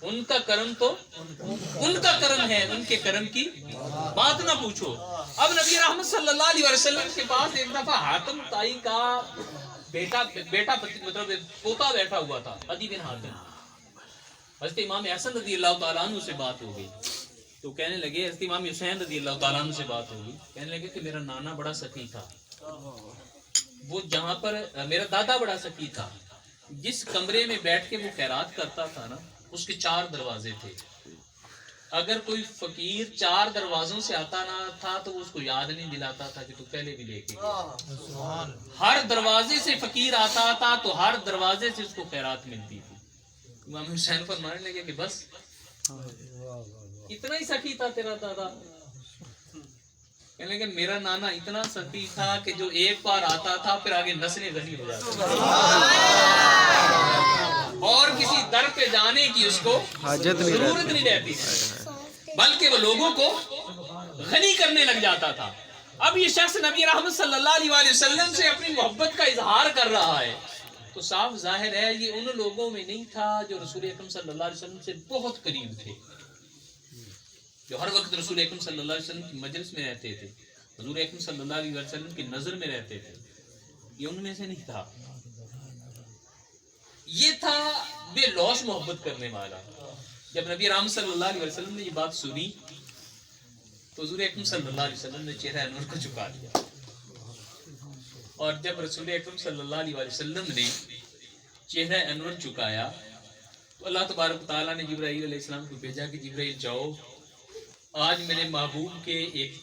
Speaker 1: ان کا کرم تو ان کا کرم ہے, ان کے کرم کی بات نہ پوچھو. اب نبی رحمت صلی اللہ علیہ وسلم کے پاس ایک دفعہ حاتم طائی کا بیٹا مطلب پوتا بیٹھا ہوا تھا, عدی بن حاتم. حضرت امام حسن رضی اللہ تعالیٰ عنہ سے بات ہو گئی تو کہنے لگے, حضرت امام حسین رضی اللہ تعالیٰ عنہ سے بات ہو گئی, کہنے لگے کہ میرا نانا بڑا سخی تھا. وہ جہاں پر میرا دادا بڑا سخی تھا, جس کمرے میں بیٹھ کے وہ خیرات کرتا تھا نا اس کے 4 دروازے تھے. اگر کوئی فقیر 4 دروازوں سے آتا نہ تھا تو اس کو یاد نہیں دلاتا تھا کہ تو پہلے بھی لے کے گیا. ہر دروازے سے فقیر آتا تھا تو ہر دروازے سے اس کو خیرات ملتی تھی. امام حسین فرمانے لگے کہ بس اتنا ہی سخی تھا تیرا دادا. کہنے لگے میرا نانا اتنا سخی تھا کہ جو ایک بار آتا تھا پھر آگے نسلیں غنی ہو جاتی اور کسی در پہ جانے کی اس کو ضرورت نہیں رہتی, بلکہ وہ لوگوں کو غنی کرنے لگ جاتا تھا. اب یہ شخص نبی رحمت صلی اللہ علیہ وسلم سے اپنی محبت کا اظہار کر رہا ہے تو صاف ظاہر ہے یہ ان لوگوں میں نہیں تھا جو رسول اکرم صلی اللہ علیہ وسلم سے بہت قریب تھے, جو ہر وقت رسول اکرم صلی اللہ علیہ وسلم کی مجلس میں رہتے تھے, حضور اکرم صلی اللہ علیہ وسلم کی نظر میں رہتے تھے. یہ ان میں سے نہیں تھا. یہ تھا بے لوث محبت کرنے والا. جب نبی رحمت صلی اللہ علیہ وسلم نے یہ بات سنی تو حضور اکرم صلی اللہ علیہ وسلم نے چہرہ انور کو جھکا دیا. اور جب رسول اکرم صلی اللہ علیہ وسلم نے چہرہ انور جھکایا تو اللہ تبارک و تعالیٰ نے جبرائیل علیہ السلام کو بھیجا کہ جبرائیل جاؤ, آج میرے محبوب کے ایک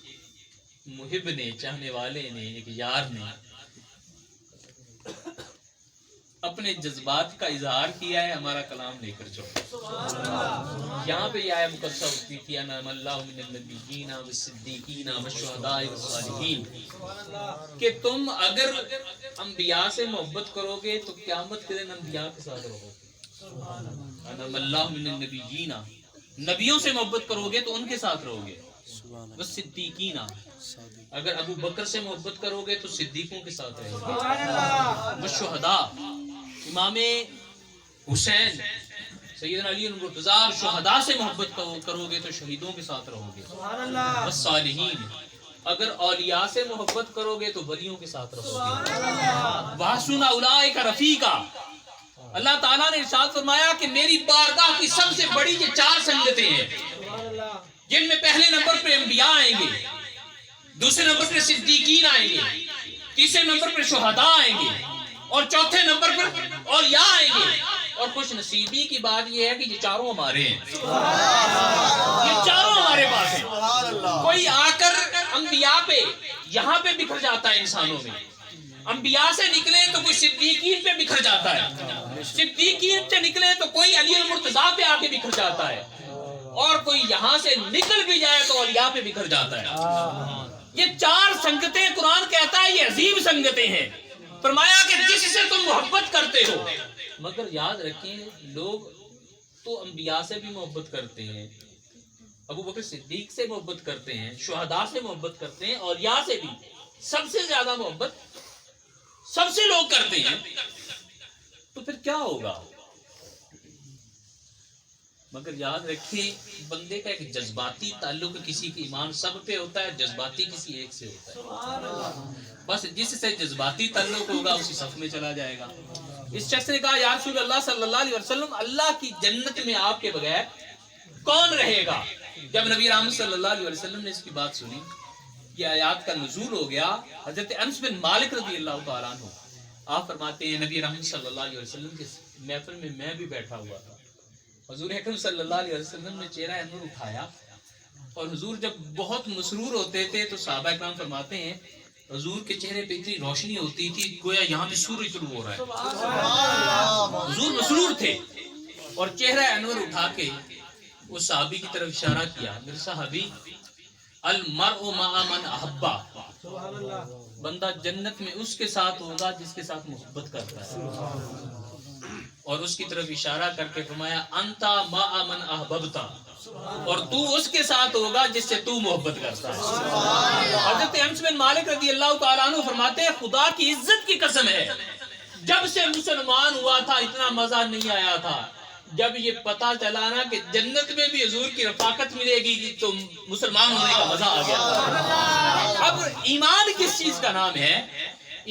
Speaker 1: محب نے, چاہنے والے نے, ایک یار نے اپنے جذبات کا اظہار کیا ہے, ہمارا کلام لے کر جاؤ. یہاں پہ یہ آیہ مقدسہ ہوتی تھی انعم اللہ من النبیین والصدیقین والشہداء والصالحین, کہ تم اگر انبیاء سے محبت کرو گے تو قیامت کے دن انبیاء کے ساتھ رہو گے. انعم اللہ من النبیین, نبیوں سے محبت کرو گے تو ان کے ساتھ رہو گے. والصدیقین, اگر ابو بکر سے محبت کرو گے تو صدیقوں کے ساتھ رہو گے. والشہداء, امام حسین سیدنا علی المرتضی شہداء سے محبت کرو گے تو شہیدوں کے ساتھ رہو گے. والصالحین, اگر اولیاء سے محبت کرو گے تو ولیوں کے ساتھ رہو گے. وحسن اولئک رفیقا, اللہ تعالیٰ نے ارشاد فرمایا کہ میری بارگاہ کی سب سے بڑی یہ 4 سنگتیں ہیں جن میں پہلے نمبر پہ انبیاء آئیں گے, دوسرے نمبر پہ صدیقین آئیں گے, تیسرے نمبر پہ شہداء آئیں گے, اور چوتھے نمبر پر اولیاء آئیں گے, اور خوش نصیبی کی بات یہ ہے کہ یہ چاروں ہمارے ہیں، یہ چاروں ہمارے پاس ہیں۔
Speaker 2: سبحان اللہ۔
Speaker 1: کوئی آ کر انبیاء پہ یہاں پہ بکھر جاتا ہے، انسانوں میں انبیاء سے نکلے تو کوئی صدیقین پہ بکھر جاتا ہے، صدیقین سے نکلے تو کوئی علی المرتضیٰ پہ آ کے بکھر جاتا ہے، اور کوئی یہاں سے نکل بھی جائے تو اولیاء پہ بکھر جاتا ہے۔ یہ چار سنگتیں قرآن کہتا ہے یہ عظیم سنگتیں ہیں۔ فرمایا کہ جس سے تم محبت کرتے ہو، مگر یاد رکھیں لوگ تو انبیاء سے بھی محبت کرتے ہیں، ابو بکر صدیق سے محبت کرتے ہیں، شہداء سے محبت کرتے ہیں، اولیاء سے بھی سب سے زیادہ محبت سب سے لوگ کرتے ہیں، تو پھر کیا ہوگا؟ مگر یاد رکھیں بندے کا ایک جذباتی تعلق کسی کے ایمان سب پہ ہوتا ہے، جذباتی کسی ایک سے ہوتا ہے، بس جس سے جذباتی تعلق ہوگا اسی صف میں چلا جائے گا۔ اس شخص نے کہا یا رسول اللہ صلی اللہ علیہ وسلم اللہ کی جنت میں آپ کے بغیر کون رہے گا؟ جب نبی رحمت صلی اللہ علیہ وسلم نے اس کی بات سنی، یہ آیات کا نزول ہو گیا، حضرت انس بن مالک رضی اللہ تعالیٰ عنہ آپ فرماتے ہیں نبی رحمت صلی اللہ علیہ وسلم کے محفل میں میں بھی بیٹھا ہوا تھا، حضور اکرم صلی اللہ علیہ وسلم نے چہرہ انور اٹھایا، اور حضور جب بہت مسرور ہوتے تھے تو صحابہ اکرام فرماتے ہیں حضور کے چہرے پہ اتنی روشنی ہوتی تھی گویا یہاں پہ سورج طلوع ہو رہا ہے، حضور مسرور تھے، اور چہرہ انور اٹھا کے اس صحابی کی طرف اشارہ کیا، میرے صحابی المرء مع من احبا، بندہ جنت میں اس کے ساتھ ہوگا جس کے ساتھ محبت کرتا ہے، اور اس کی طرف اشارہ کر کے فرمایا انتا مع من احببتا، اور تو اس کے ساتھ ہوگا جس سے تو محبت کرتا ہے۔ حضرت انس بن مالک رضی اللہ تعالیٰ عنہ فرماتے ہیں خدا کی عزت کی قسم ہے جب سے مسلمان ہوا تھا اتنا مزہ نہیں آیا تھا، جب یہ پتا چلا نا کہ جنت میں بھی حضور کی رفاقت ملے گی تو مسلمان ہونے کا مزہ آ گیا۔ اب ایمان کس چیز کا نام ہے؟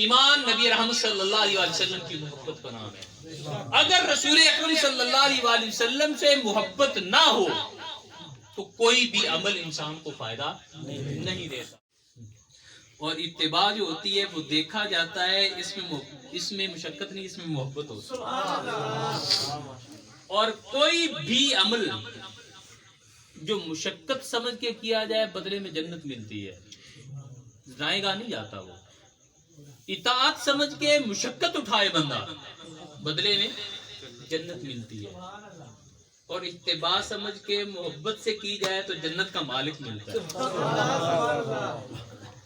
Speaker 1: ایمان نبی رحمت صلی اللہ علیہ وسلم کی محبت کا نام ہے۔ اگر رسول اکرم صلی اللہ علیہ وسلم سے محبت نہ ہو تو کوئی بھی عمل انسان کو فائدہ نہیں دیتا، اور اتباع جو ہوتی ہے وہ دیکھا جاتا ہے، اس میں مشقت نہیں، اس میں محبت ہوتی ہے، اور کوئی بھی عمل جو مشقت سمجھ کے کیا جائے بدلے میں جنت ملتی ہے، جائے گا نہیں جاتا، وہ اطاعت سمجھ کے مشقت اٹھائے بندہ بدلے میں جنت ملتی ہے، اور اتباع سمجھ کے محبت سے کی جائے تو جنت کا مالک ملتا ہے،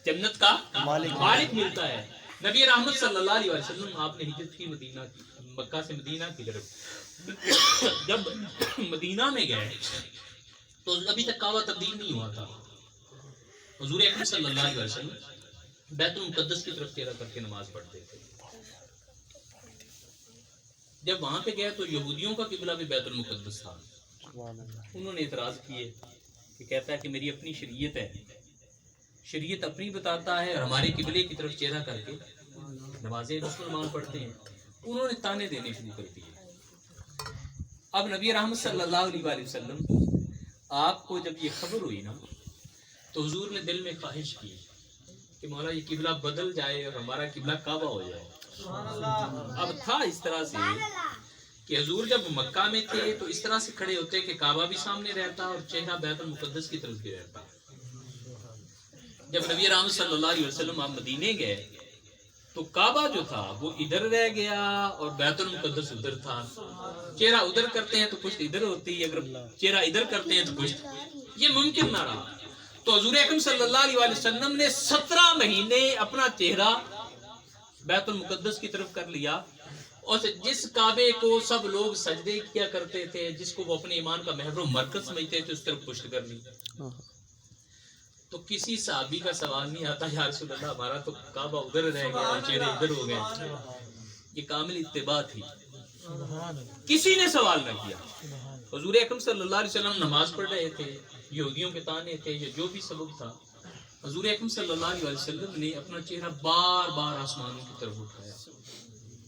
Speaker 1: جنت کا مالک ملتا ہے۔ نبی رحمت صلی اللہ علیہ وسلم آپ نے ہجرت کی مدینہ کی، مکہ سے مدینہ کی طرف، جب مدینہ میں گئے تو ابھی تک کعبہ تبدیل نہیں ہوا تھا، حضور اکرم صلی اللہ علیہ وسلم بیت المقدس کی طرف چہرہ کر کے نماز پڑھتے تھے۔ جب وہاں پہ گئے تو یہودیوں کا قبلہ بھی بیت المقدس تھا، انہوں نے اعتراض کیے کہ کہتا ہے کہ میری اپنی شریعت ہے، شریعت اپنی بتاتا ہے، اور ہمارے قبلے کی طرف چہرہ کر کے نمازیں مسلمان پڑھتے ہیں، انہوں نے تانے دینے شروع کر دیے۔ اب نبی رحمت صلی اللہ علیہ وسلم آپ کو جب یہ خبر ہوئی نا تو حضور نے دل میں خواہش کی کہ مولا یہ قبلہ بدل جائے اور ہمارا قبلہ کعبہ ہو جائے۔ اب تھا اس طرح سے کہ حضور جب مکہ میں تھے تو اس طرح سے کھڑے ہوتے کہ کعبہ بھی سامنے رہتا اور چہرہ بیت المقدس کی طرف بھی رہتا۔ جب نبی رحمت صلی اللہ علیہ وسلم آپ مدینے گئے تو کعبہ جو تھا وہ ادھر رہ گیا اور بیت المقدس ادھر تھا، چہرہ ادھر کرتے ہیں تو پشت ادھر ہوتی ہے، اگر چہرہ ادھر کرتے ہیں تو پشت، یہ ممکن نہ رہا۔ تو حضور اکرم صلی اللہ علیہ وسلم نے 17 مہینے اپنا چہرہ بیت المقدس کی طرف کر لیا، اور جس کعبے کو سب لوگ سجدے کیا کرتے تھے، جس کو وہ اپنے ایمان کا محور و مرکز سمجھتے تھے، اس طرف پشت کر لی۔ تو کسی صحابی کا سوال نہیں آتا یا رسول اللہ ہمارا تو کعبہ ادھر رہ گیا اور چہرے ادھر ہو گئے، یہ کامل اتباع تھی، کسی نے سوال نہ کیا۔ حضور اکرم صلی اللہ علیہ وسلم نماز پڑھ رہے تھے، یہودیوں کے تانے تھے یا جو بھی سبب تھا، حضور اکرم صلی اللہ علیہ وسلم نے اپنا چہرہ بار بار آسمانوں کی طرف اٹھایا،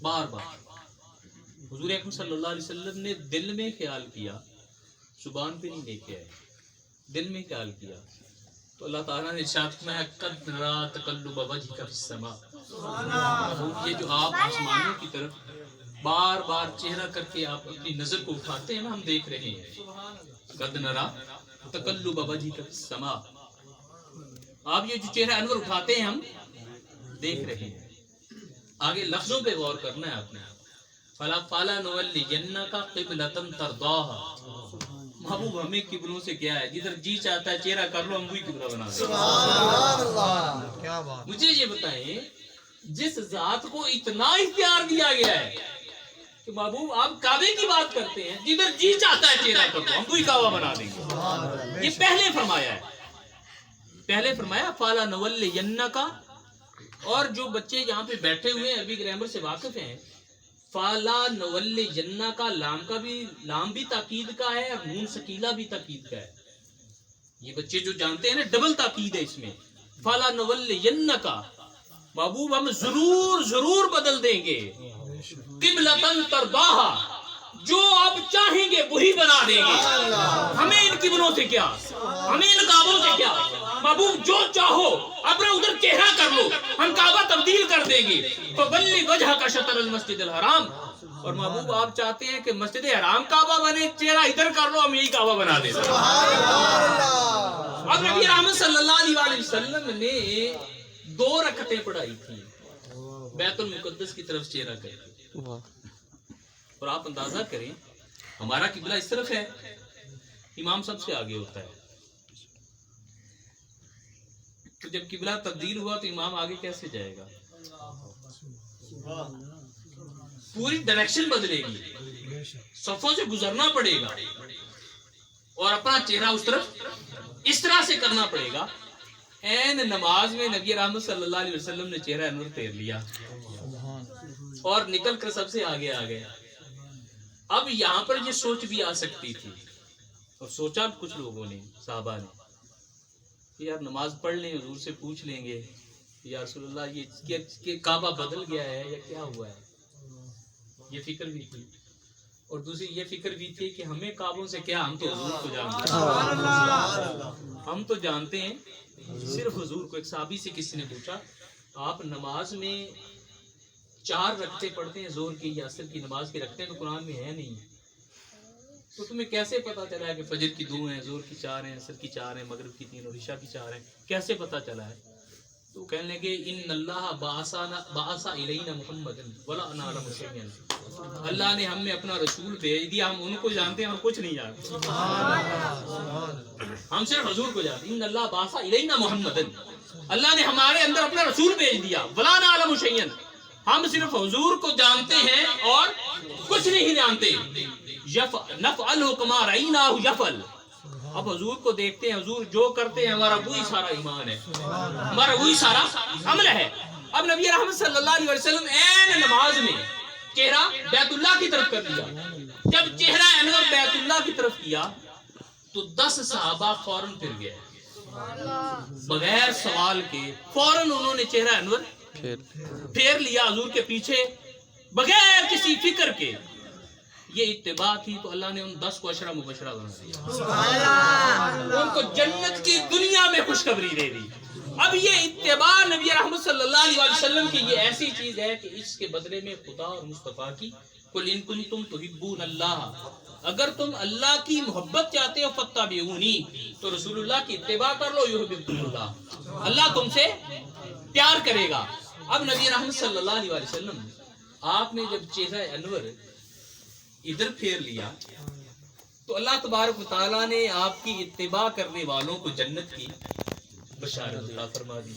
Speaker 1: بار بار۔ حضور اکرم صلی اللہ علیہ وسلم نے دل میں خیال کیا، زبان پہ نہیں لے کے آئے، دل میں خیال کیا تو اللہ تعالیٰ نے ارشاد فرمایا قد نرى تقلب وجهك في السماء، یہ جو آپ آسمانوں کی طرف بار بار چہرہ کر کے آپ اپنی نظر کو اٹھاتے ہیں نا، ہم دیکھ رہے ہیں. قد نرا تقلب وجهك في السماء. آپ یہ جو چہرہ انور اٹھاتے ہیں ہم دیکھ رہے ہیں. آگے لفظوں پہ غور کرنا ہے آپ نے. فلا فلا نولی جنہ کا قبلتن ترضاها. محبوب ہمیں قبلوں سے کیا ہے، جدھر جی چاہتا ہے چہرہ کر لو، ہم وہی قبلہ بنا دیں.
Speaker 2: سبحان اللہ. کیا بات.
Speaker 1: مجھے یہ بتائیں، جس ذات کو اتنا اختیار دیا گیا ہے کہ محبوب آپ کعبے کی بات کرتے ہیں، جدھر جی چاہتا ہے چہرہ کر دو، ہم کوئی کعبہ بنا دیں گے. یہ پہلے فرمایا ہے، پہلے فرمایا فالا نول ینہ کا. اور جو بچے یہاں پہ بیٹھے ہوئے ہیں عربی گرامر سے واقف ہیں، فالا نول ینہ کا لام بھی تاکید کا ہے اور نون سکیلا بھی تاکید کا ہے. یہ بچے جو جانتے ہیں نا، ڈبل تاکید ہے اس میں. فالا نول ینہ کا، محبوب ہم ضرور بدل دیں گے. قبلتن ترضاها، جو آپ چاہیں گے وہی بنا دیں گے. ہمیں ان قبلوں سے کیا، ہمیں ان کعبوں سے کیا. محبوب جو چاہو اپنا ادھر چہرہ کر لو، ہم کعبہ تبدیل کر دیں گے. فولی وجهك شطر المسجد الحرام. اور محبوب آپ چاہتے ہیں کہ مسجد حرام کعبہ بنے، چہرہ ادھر کر لو، ہم یہی کعبہ بنا دیں. اب نبی رحمت صلی اللہ علیہ وسلم نے 2 رکعتیں پڑھائی تھی بیت المقدس کی طرف چہرہ کر کے. اور آپ اندازہ کریں، ہمارا قبلہ اس طرف ہے، امام سب سے آگے ہوتا ہے. تو جب قبلہ تبدیل ہوا تو امام آگے کیسے جائے گا؟ پوری ڈائریکشن بدلے گی، صفوں سے گزرنا پڑے گا اور اپنا چہرہ اس طرف اس طرح سے کرنا پڑے گا. این نماز میں نبی رحمت صلی اللہ علیہ وسلم نے چہرہ انور پھیر لیا اور نکل کر سب سے آگے آ گئے. اب یہاں پر یہ سوچ بھی آ سکتی تھی، اور سوچا کچھ لوگوں نے، صحابہ نے، کہ یار نماز پڑھ لیں، حضور سے پوچھ لیں گے یا رسول اللہ یہ کعبہ بدل گیا ہے یا کیا ہوا ہے. یہ فکر بھی تھی. اور دوسری یہ فکر بھی تھی کہ ہمیں کعبوں سے کیا، ہم تو حضور کو جانتے ہیں. ہم تو جانتے ہیں صرف حضور کو. ایک صحابی سے کسی نے پوچھا، آپ نماز میں 4 رکعتیں پڑھتے ہیں، زور کی یا عصر کی نماز کی رکھتے ہیں، تو قرآن میں ہے نہیں، تو تمہیں کیسے پتا چلا ہے کہ فجر کی 2 ہیں، زور کی 4 ہیں، عصر کی 4 ہیں، مغرب کی 3 اور عشاء کی 4 ہیں؟ کیسے پتا چلا ہے؟ تو کہنے لگے ان اللہ بعث الینا محمد ولا نعلم شیئا. اللہ نے ہم میں اپنا رسول بھیج دیا، ہم ان کو جانتے ہیں اور کچھ نہیں جانتے. ہم صرف حضور کو جانتے ہیں. ان اللہ بعث الینا محمد، اللہ نے ہمارے اندر اپنا رسول بھیج دیا. ولا نعلم شیئا، ہم صرف حضور کو جانتے ہیں اور کچھ نہیں جانتے. نفعلہ کما رأیناہ یفعل، اب حضور کو دیکھتے ہیں، حضور جو کرتے ہیں ہمارا وہی سارا ایمان ہے، ہمارا وہی سارا عمل ہے. اب نبی رحمت صلی اللہ علیہ وسلم عین نماز میں چہرہ بیت اللہ کی طرف کر دیا. جب چہرہ انور بیت اللہ کی طرف کیا تو 10 صحابہ فوراً پھر گئے، بغیر سوال کے فوراً انہوں نے چہرہ انور پھیر لیا حضور کے پیچھے بغیر کسی فکر کے. یہ اتباع تھی تو اللہ نے ان 10 کو عشرہ مبشرہ بنا دیا، ان کو جنت کی دنیا میں خوشخبری دے دی. اب یہ اتباع نبی رحمت صلی اللہ علیہ وسلم کی یہ ایسی چیز ہے کہ اس کے بدلے میں خدا اور مصطفیٰ کی قل ان کنتم تحبون اللہ، اگر تم اللہ کی محبت چاہتے ہو فاتبعونی، تو رسول اللہ کی اتباع کر لو، یحببکم اللہ، اللہ تم سے پیار کرے گا. اب نبی رحمت صلی اللہ علیہ وسلم آپ نے جب چہرہ انور ادھر پھیر لیا تو اللہ تبارک و تعالیٰ نے آپ کی اتباع کرنے والوں کو جنت کی بشارت عطا فرما دی.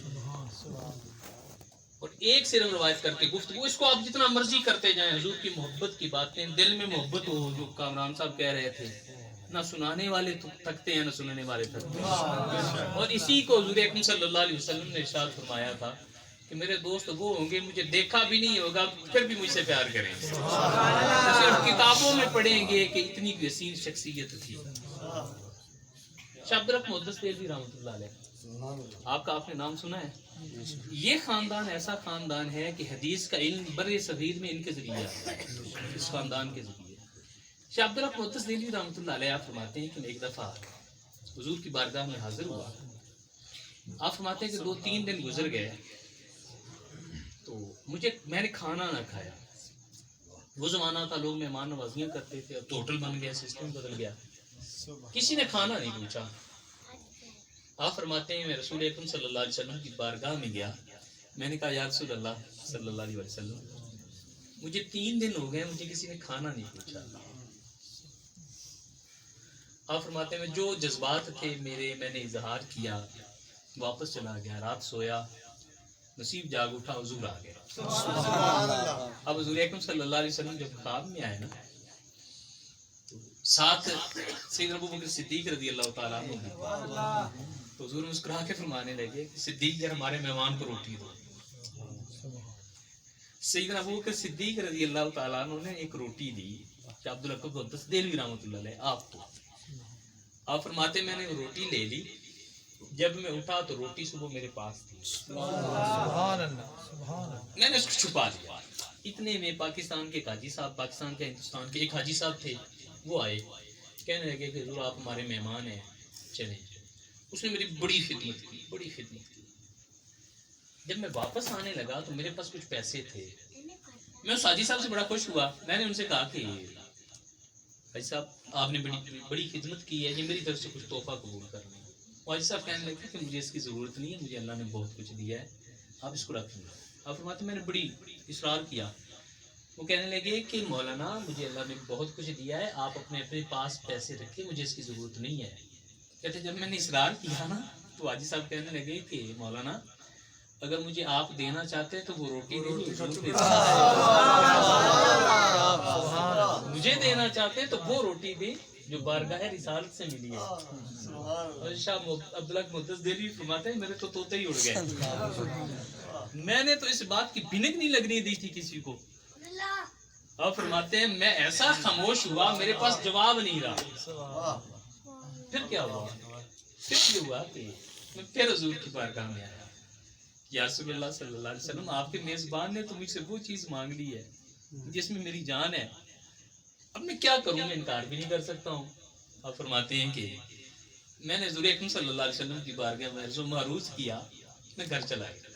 Speaker 1: اور ایک صرف روایت کر کے گفتگو، اس کو آپ جتنا مرضی کرتے جائیں، حضور کی محبت کی باتیں، دل میں محبت ہو، جو کامران صاحب کہہ رہے تھے، نہ سنانے والے تھکتے ہیں نہ سننے والے تھکتے ہیں. اور اسی کو حضور اکرم صلی اللہ علیہ وسلم نے ارشاد فرمایا تھا کہ میرے دوست وہ ہوں گے مجھے دیکھا بھی نہیں ہوگا پھر بھی مجھ سے پیار کریں گے، صرف کتابوں میں پڑھیں گے کہ اتنی وسیع شخصیت تھی. شاہ عبدالرحمن محدث دہلوی رحمۃ اللہ علیہ، آپ کا آپ نے نام سنا ہے. یہ خاندان ایسا خاندان ہے کہ حدیث کا علم بر صغیر میں ان کے ذریعے آتا ہے، اس خاندان کے ذریعے. شاہ عبدالرحمن محدث دہلوی رحمۃ اللہ علیہ آپ فرماتے ہیں کہ میں ایک دفعہ حضور کی بارگاہ میں حاضر ہوا. آپ فرماتے ہیں کہ 2-3 دن گزر گئے تو میں نے کھانا نہ کھایا. وہ زمانہ تھا لوگ مہمان نوازیاں کرتے تھے، اب تو ہوٹل بن گیا، سسٹم بدل گیا. کسی نے کھانا نہیں پوچھا. آپ فرماتے ہیں میں رسول اکرم صلی اللہ علیہ وسلم کی بارگاہ میں گیا. میں نے کہا یا رسول اللہ صلی اللہ علیہ وسلم مجھے 3 دن ہو گئے مجھے کسی نے کھانا نہیں پوچھا. آپ فرماتے ہیں جو جذبات تھے میرے میں نے اظہار کیا، واپس چلا گیا، رات سویا، نصیب جاگ اٹھا، حضور آ گئے. اب حضور اکرم صلی اللہ علیہ وسلم جب خواب میں آئے نا، ساتھ سیدنا ابو بکر صدیق رضی اللہ تعالیٰ عنہ، تو حضور مسکرا کے فرمانے لگے کہ صدیق یار ہمارے مہمان کو روٹی دو. سیدنا ابو بکر صدیق رضی اللہ تعالیٰ عنہ نے ایک روٹی دی کہ عبدالحق قدس دہلوی رحمۃ اللہ علیہ آپ کو. آپ فرماتے میں نے وہ روٹی لے لی، جب میں اٹھا تو روٹی صبح میرے پاس تھی.
Speaker 2: سبحان اللہ سبحان اللہ.
Speaker 1: میں نے اس کو چھپا لیا. اتنے میں پاکستان کے حاجی صاحب، پاکستان کے ہندوستان کے ایک حاجی صاحب تھے، وہ آئے، کہنے لگے کہ حضور آپ ہمارے مہمان ہیں چلیں. اس نے میری بڑی خدمت کی، بڑی خدمت کی. جب میں واپس آنے لگا تو میرے پاس کچھ پیسے تھے. میں اس حاجی صاحب سے بڑا خوش ہوا. میں نے ان سے کہا کہ حاجی صاحب آپ نے بڑی خدمت کی ہے، یہ میری طرف سے کچھ تحفہ قبول کر لیں. حاجی صاحب کہنے لگے کہ مجھے اس کی ضرورت نہیں ہے، مجھے اللہ نے بہت کچھ دیا ہے، آپ اس کو رکھ لیں. آپ فرماتے میں نے بڑی اصرار کیا. وہ کہنے لگے کہ مولانا مجھے اللہ نے بہت کچھ دیا ہے، آپ اپنے پاس پیسے رکھیں، مجھے اس کی ضرورت نہیں ہے. کہتے جب میں نے اصرار کیا نا تو حاجی صاحب کہنے لگے کہ مولانا اگر مجھے آپ دینا چاہتے تو وہ روٹی مجھے دینا چاہتے تو وہ روٹی بھی جو بارگاہ رسالت سے ملی ہے. اور شاہ عبدالحق قدس دہلوی فرماتے ہیں میرے تو طوطے ہی اڑ گئے. میں نے تو اس بات کی بھنک نہیں لگنے دی تھی کسی کو. آپ فرماتے ہیں میں ایسا خاموش ہوا، میرے پاس جواب نہیں رہا. پھر کیا ہوا؟ پھر یہ ہوا کہ میں پھر حضور کی بارگاہ میں آیا. یا رسول اللہ صلی اللہ علیہ وسلم آپ کے میزبان نے تو مجھ سے وہ چیز مانگ لی ہے جس میں میری جان ہے، اب میں کیا کروں؟ میں انکار بھی نہیں کر سکتا ہوں. آپ فرماتے ہیں کہ میں نے حضور اکرم صلی اللہ علیہ وسلم کی بارگاہ میں عرض و معروض کیا، میں گھر چلا گیا.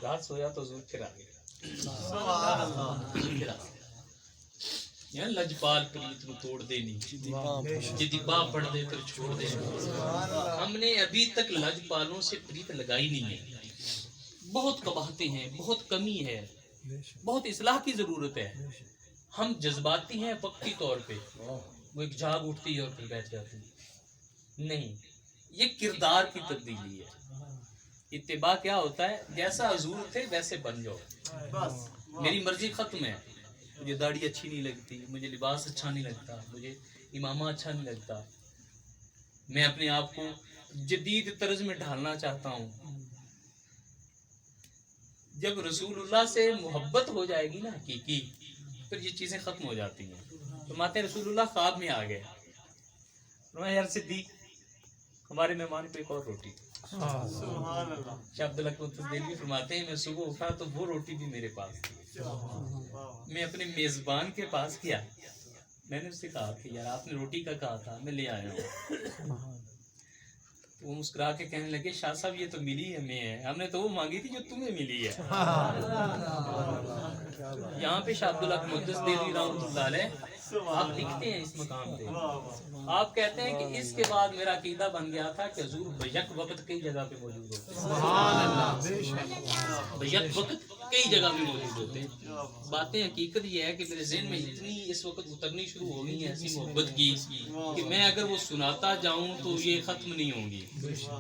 Speaker 1: رات سویا تو حضور پھر آ گیا. لجپال پریت نو توڑ دے نہیں، جدی باہ پڑھ دے پھر چھوڑ دے. ہم نے ابھی تک لجپالوں سے پریت لگائی نہیں ہے. بہت قباحتیں ہیں، بہت کمی ہے، بہت اصلاح کی ضرورت ہے. ہم جذباتی ہیں وقتی طور پہ، وہ ایک جاگ اٹھتی ہے اور پھر بیٹھ جاتی ہے. نہیں، یہ کردار کی تبدیلی ہے. اتباع کیا ہوتا ہے؟ جیسا حضور تھے ویسے بن جاؤ. میری مرضی ختم ہے، مجھے داڑھی اچھی نہیں لگتی، مجھے لباس اچھا نہیں لگتا، مجھے امامہ اچھا نہیں لگتا، میں اپنے آپ کو جدید طرز میں ڈھالنا چاہتا ہوں. جب رسول اللہ سے محبت ہو جائے گی نا حقیقی، پھر یہ چیزیں ختم ہو جاتی ہیں. فرماتے ہیں رسول اللہ خواب میں آ گئے، فرمایا یار صدیق ہمارے مہمان کو ایک اور روٹی. شاہ عبدالحق قدس دہلوی فرماتے ہیں میں صبح اٹھا تو وہ روٹی بھی میرے پاس تھی. میں اپنے میزبان کے پاس گیا، میں نے اس سے کہا کہ یار آپ نے روٹی کا کہا تھا، میں لے آیا ہوں. وہ مسکرا کے کہنے لگے شاہ صاحب یہ تو ملی ہمیں ہے، ہم نے تو وہ مانگی تھی جو تمہیں ملی ہے. یہاں پہ شاہ عبدالحق قدس دہلوی رحمۃ اللہ علیہ آپ لکھتے ہیں اس مقام پہ، آپ کہتے ہیں کہ اس کے بعد میرا عقیدہ بن گیا تھا کہ حضور بیک وقت کئی جگہ پہ موجود ہوتے ہیں، بیک وقت کئی جگہ پہ موجود ہوتے ہیں. باتیں حقیقت یہ ہے کہ میرے ذہن میں اتنی اس وقت اترنی شروع ہو گئی ہے ایسی محبت کی کہ میں اگر وہ سناتا جاؤں تو یہ ختم نہیں ہوں گی.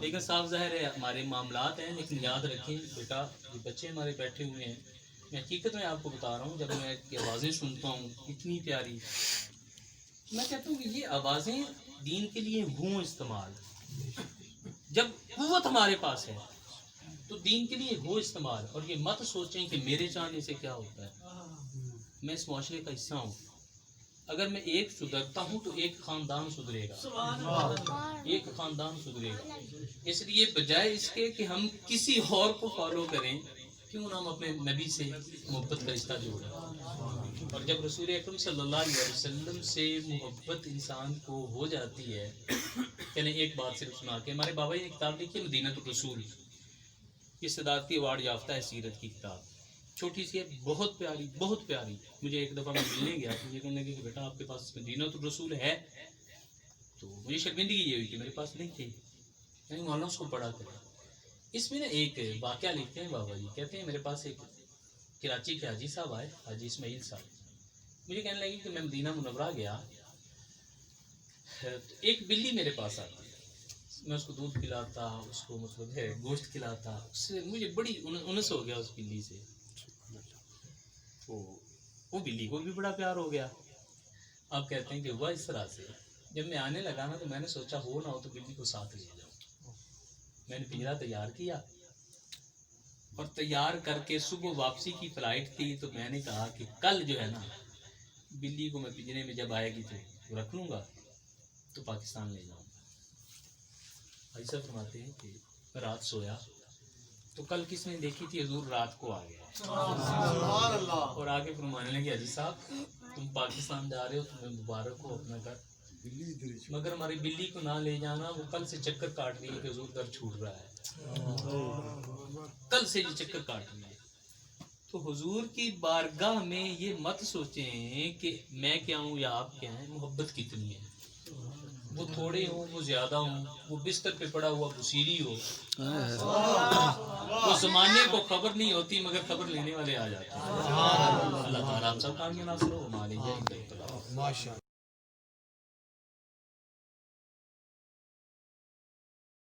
Speaker 1: لیکن صاف ظاہر ہے ہمارے معاملات ہیں، لیکن یاد رکھیں بیٹا یہ بچے ہمارے بیٹھے ہوئے ہیں، میں حقیقت میں آپ کو بتا رہا ہوں، جب میں کی آوازیں سنتا ہوں اتنی پیاری، میں کہتا ہوں کہ یہ آوازیں دین کے لیے ہوں استعمال. جب قوت ہمارے پاس ہے تو دین کے لیے ہو استعمال. اور یہ مت سوچیں کہ میرے چاہنے سے کیا ہوتا ہے. میں اس معاشرے کا حصہ ہوں، اگر میں ایک سدھرتا ہوں تو ایک خاندان سدھرے گا، ایک خاندان سدھرے گا. اس لیے بجائے اس کے کہ ہم کسی اور کو فالو کریں، کیوں نہ ہم اپنے نبی سے محبت کا رشتہ جوڑیں. اور جب رسول اکرم صلی اللہ علیہ وسلم سے محبت انسان کو ہو جاتی ہے، چلیں ایک بات صرف سنا کے، ہمارے بابا نے کتاب لکھی مدینہ الرسول، یہ صدارتی ایوارڈ یافتہ ہے سیرت کی کتاب. چھوٹی سی ہے، بہت پیاری بہت پیاری. مجھے ایک دفعہ میں ملنے گیا، مجھے کہنے لگے کہ بیٹا آپ کے پاس مدینہ الرسول ہے؟ تو مجھے شرمندگی یہ ہوئی کہ میرے پاس نہیں تھی. میں نے مولانا اس کو پڑھا کرا. اس میں نا ایک واقعہ لکھتے ہیں بابا جی، کہتے ہیں میرے پاس ایک کراچی کے حاجی صاحب آئے، حاجی اسماعیل صاحب. مجھے کہنے لگے کہ میں مدینہ منورہ گیا تو ایک بلی میرے پاس آتی، میں اس کو دودھ پلاتا، اس کو مطلب ہے گوشت کھلاتا، اس سے مجھے بڑی انس ہو گیا اس بلی سے. وہ بلی کو بھی بڑا پیار ہو گیا. آپ کہتے ہیں کہ ہوا اس طرح سے، جب میں آنے لگا نا تو میں نے سوچا ہو نہ ہو تو بلی کو ساتھ لے جاؤں. میں نے پنجرا تیار کیا اور تیار کر کے صبح واپسی کی فلائٹ تھی، تو میں نے کہا کہ کل جو ہے نا بلی کو میں پنجرے میں جب آئے گی تو رکھ لوں گا تو پاکستان لے جاؤں گا. ایسا فرماتے ہیں کہ رات سویا تو کل کس نے دیکھی تھی؟ حضور رات کو آ گیا اور آگے فرمانے لگے حاجی صاحب تم پاکستان جا رہے ہو، تمہیں مبارک ہو اپنا گھر، مگر ہماری بلی کو نہ لے جانا، وہ کل سے چکر کاٹ رہی ہے کہ حضور گھر چھوٹ رہا ہے، کل سے یہ چکر کاٹ رہی ہے. تو حضور کی بارگاہ میں یہ مت سوچیں کہ میں کیا ہوں یا آپ کیا ہیں، محبت کتنی ہے. وہ تھوڑے ہوں وہ زیادہ ہوں، وہ بستر پہ پڑا ہوا بصیری ہو، وہ زمانے کو خبر نہیں ہوتی مگر خبر لینے والے آ جاتے ہیں. اللہ تعالیٰ ہم سب کامیاب ناصر ہو.
Speaker 2: ماشاء